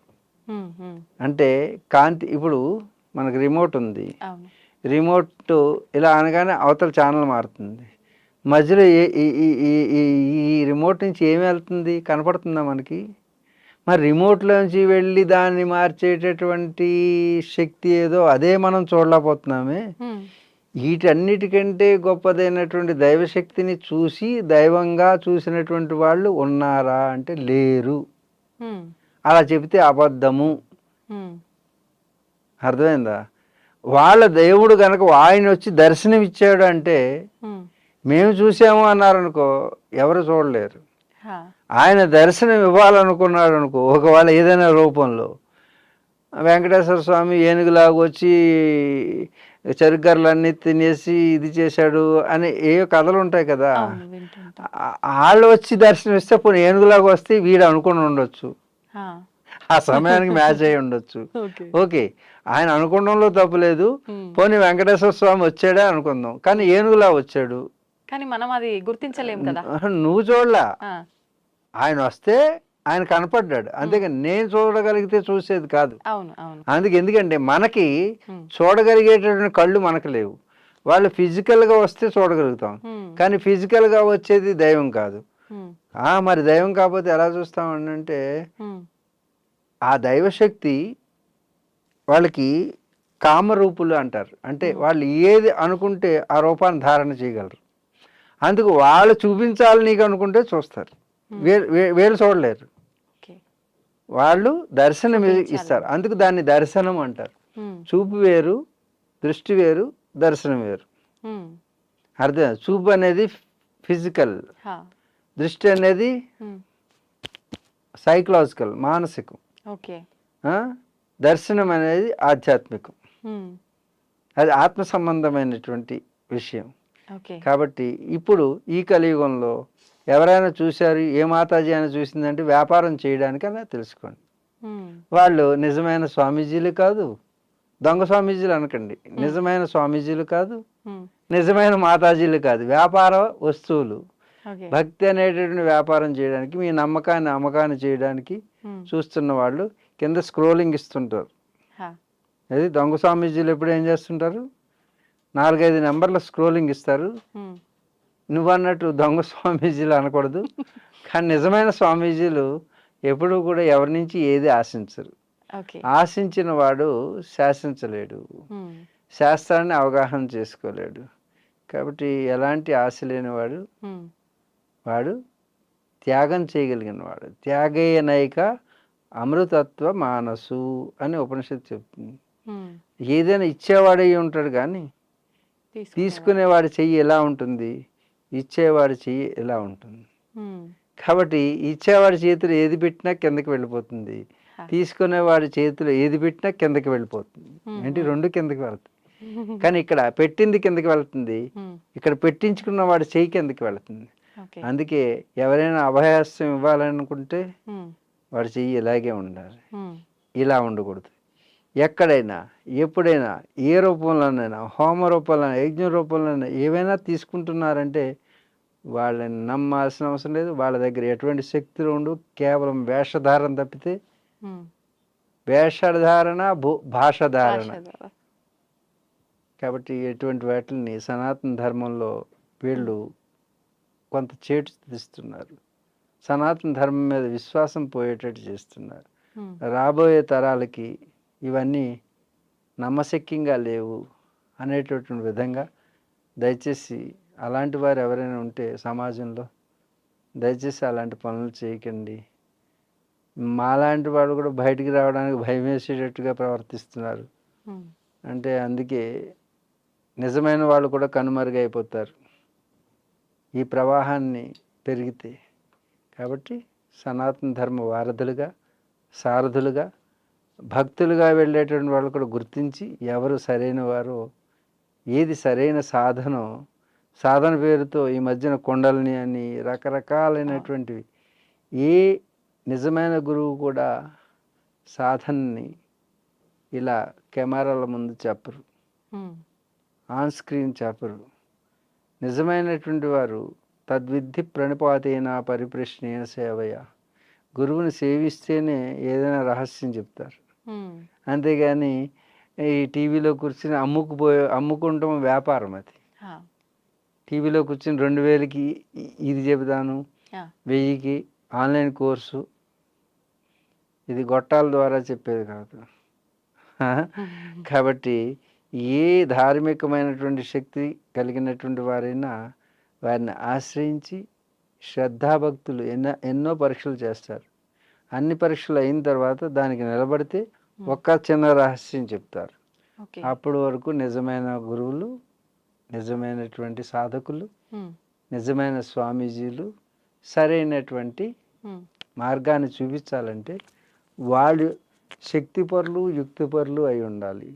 అంటే కాంతి, ఇప్పుడు మనకు రిమోట్ ఉంది, రిమోట్ ఇలా అనగానే అవతల ఛానల్ మారుతుంది. మధ్యలో ఈ రిమోట్ నుంచి ఏమి వెళ్తుంది, కనపడుతుందా మనకి? మరి రిమోట్లోంచి వెళ్ళి దాన్ని మార్చేటటువంటి శక్తి ఏదో అదే మనం చూడలేకపోతున్నామే. వీటన్నిటికంటే గొప్పదైనటువంటి దైవశక్తిని చూసి దైవంగా చూసినటువంటి వాళ్ళు ఉన్నారా అంటే లేరు. అలా చెబితే అబద్ధము. అర్థమైందా? వాళ్ళ దేవుడు కనుక ఆయన వచ్చి దర్శనం ఇచ్చాడు అంటే మేము చూసాము అన్నారనుకో, ఎవరు చూడలేరు. ఆయన దర్శనం ఇవ్వాలనుకున్నాడు అనుకో, ఒకవేళ ఏదైనా రూపంలో వెంకటేశ్వర స్వామి ఏనుగులాగా వచ్చి చెరుగర్లన్నీ తినేసి ఇది చేశాడు అని ఏ కథలు ఉంటాయి కదా, వాళ్ళు వచ్చి దర్శనం ఇస్తే పోనీ ఏనుగులాగా వస్తే వీడు అనుకుని ఉండొచ్చు, ఆ సమయానికి మ్యాచ్ అయి ఉండొచ్చు. ఓకే, ఆయన అనుకోవడంలో తప్పులేదు. పోనీ వెంకటేశ్వర స్వామి వచ్చాడే అనుకుందాం, కానీ ఏనుగులా వచ్చాడు, కానీ మనం అది గుర్తించలేం కదా. నువ్వు చూడలా, ఆయన వస్తే ఆయన కనపడ్డాడు, అంతేగాని నేను చూడగలిగితే చూసేది కాదు. ఎందుకంటే మనకి చూడగలిగేటటువంటి కళ్ళు మనకు లేవు. వాళ్ళు ఫిజికల్గా వస్తే చూడగలుగుతాం, కానీ ఫిజికల్గా వచ్చేది దైవం కాదు. మరి దైవం కాకపోతే ఎలా చూస్తామని అంటే, ఆ దైవశక్తి వాళ్ళకి కామరూపులు అంటారు. అంటే వాళ్ళు ఏది అనుకుంటే ఆ రూపాన్ని ధారణ చేయగలరు. అందుకు వాళ్ళు చూపించాలి నీకు అనుకుంటే చూస్తారు, వేలు చూడలేరు. వాళ్ళు దర్శనం ఇస్తారు, అందుకు దాన్ని దర్శనం అంటారు. చూపు వేరు, దృష్టి వేరు, దర్శనం వేరు. అర్థం? చూపు అనేది ఫిజికల్, దృష్టి అనేది సైకలాజికల్, మానసికం, దర్శనం అనేది ఆధ్యాత్మికం. అది ఆత్మ సంబంధమైనటువంటి విషయం. కాబట్టి ఇప్పుడు ఈ కలియుగంలో ఎవరైనా చూశారు, ఏ మాతాజీ అని చూసిందంటే వ్యాపారం చేయడానికి అలా తెలుసుకోండి. వాళ్ళు నిజమైన స్వామీజీలు కాదు, దొంగ స్వామీజీలు అనకండి, నిజమైన స్వామీజీలు కాదు, నిజమైన మాతాజీలు కాదు, వ్యాపార వస్తువులు. భక్తి అనేటటువంటి వ్యాపారం చేయడానికి, మీ నమ్మకాన్ని అమ్మకాన్ని చేయడానికి చూస్తున్న వాళ్ళు కింద స్క్రోలింగ్ ఇస్తుంటారు. అది దొంగ స్వామీజీలు ఎప్పుడు ఏం చేస్తుంటారు, 4-5 నెంబర్ల స్క్రోలింగ్ ఇస్తారు. నువ్వు అన్నట్టు దొంగ స్వామీజీలు అనకూడదు, కానీ నిజమైన స్వామీజీలు ఎప్పుడూ కూడా ఎవరి నుంచి ఏది ఆశించరు. ఆశించిన వాడు శాసించలేడు, శాస్త్రాన్ని అవగాహన చేసుకోలేడు. కాబట్టి ఎలాంటి ఆశ లేనివాడు వాడు త్యాగం చేయగలిగిన వాడు. త్యాగేయ నైక అమృతత్వ మానసు అని ఉపనిషత్తు చెప్తుంది. ఏదైనా ఇచ్చేవాడై ఉంటాడు, కానీ తీసుకునేవాడి చెయ్యి ఎలా ఉంటుంది, ఇచ్చేవాడి చెయ్యి ఎలా ఉంటుంది. కాబట్టి ఇచ్చేవాడి చేతిలో ఏది పెట్టినా కిందకి వెళ్ళిపోతుంది, తీసుకునేవాడి చేతిలో ఏది పెట్టినా కిందకి వెళ్ళిపోతుంది. ఏంటి, రెండు కిందకి వెళ్తాయి. కానీ ఇక్కడ పెట్టింది కిందకి వెళ్తుంది, ఇక్కడ పెట్టించుకున్న వాడి చెయ్యి కిందకి వెళ్తుంది. అందుకే ఎవరైనా అభయాస్యం ఇవ్వాలనుకుంటే వాడి చెయ్యి ఇలాగే ఉండాలి, ఇలా ఉండకూడదు. ఎక్కడైనా ఎప్పుడైనా ఏ రూపంలోనైనా, హోమ రూపంలో, యజ్ఞ రూపంలోనైనా ఏవైనా తీసుకుంటున్నారంటే వాళ్ళని నమ్మాల్సిన అవసరం లేదు. వాళ్ళ దగ్గర ఎటువంటి శక్తులు ఉండు, కేవలం వేషధారణ తప్పితే, వేషధారణ భాషధారణ. కాబట్టి ఎటువంటి వాటిని సనాతన ధర్మంలో వీళ్ళు కొంత చేటు తీస్తున్నారు, సనాతన ధర్మం మీద విశ్వాసం పోయేటట్టు చేస్తున్నారు. రాబోయే తరాలకి ఇవన్నీ నమ్మశక్యంగా లేవు అనేటటువంటి విధంగా దయచేసి అలాంటి వారు ఎవరైనా ఉంటే సమాజంలో దయచేసి అలాంటి పనులు చేయకండి. మాలాంటి వాడు కూడా బయటికి రావడానికి భయం వేసేటట్టుగా ప్రవర్తిస్తున్నారు. అంటే అందుకే నిజమైన వాళ్ళు కూడా కనుమరుగైపోతారు ఈ ప్రవాహాన్ని పెరిగితే. కాబట్టి సనాతన ధర్మ వారధులుగా, సారథులుగా, భక్తులుగా వెళ్ళేటువంటి వాళ్ళు కూడా గుర్తించి ఎవరు సరైన వారో, ఏది సరైన సాధనో సాధన పేరుతో ఈ మధ్యన కొండలని అని రకరకాలైనటువంటివి. ఏ నిజమైన గురువు కూడా సాధనని ఇలా కెమెరాల ముందు చెప్పరు, ఆన్ స్క్రీన్ చెప్పరు. నిజమైనటువంటి వారు తద్విద్ధి ప్రణిపాతేన పరిప్రశ్నేన సేవయ, గురువుని సేవిస్తేనే ఏదైనా రహస్యం చెప్తారు. అంతేగాని ఈ టీవీలో కూర్చుని అమ్ముకుంటాం వ్యాపారం. అది టీవీలో కూర్చుని 2000కి ఇది చెబుతాను, 1000కి ఆన్లైన్ కోర్సు, ఇది గొట్టాల ద్వారా చెప్పేది కాదు. కాబట్టి ఏ ధార్మికమైనటువంటి శక్తి కలిగినటువంటి వారైనా వారిని ఆశ్రయించి శ్రద్ధాభక్తులు ఎన్నో పరీక్షలు చేస్తారు. అన్ని పరీక్షలు అయిన తర్వాత దానికి నిలబడితే ఒక్క చిన్న రహస్యం చెప్తారు. అప్పటి వరకు నిజమైన గురువులు, నిజమైనటువంటి సాధకులు, నిజమైన స్వామీజీలు సరైనటువంటి మార్గాన్ని చూపించాలంటే వాళ్ళు శక్తిపరులు, యుక్తిపరులు అయి ఉండాలి.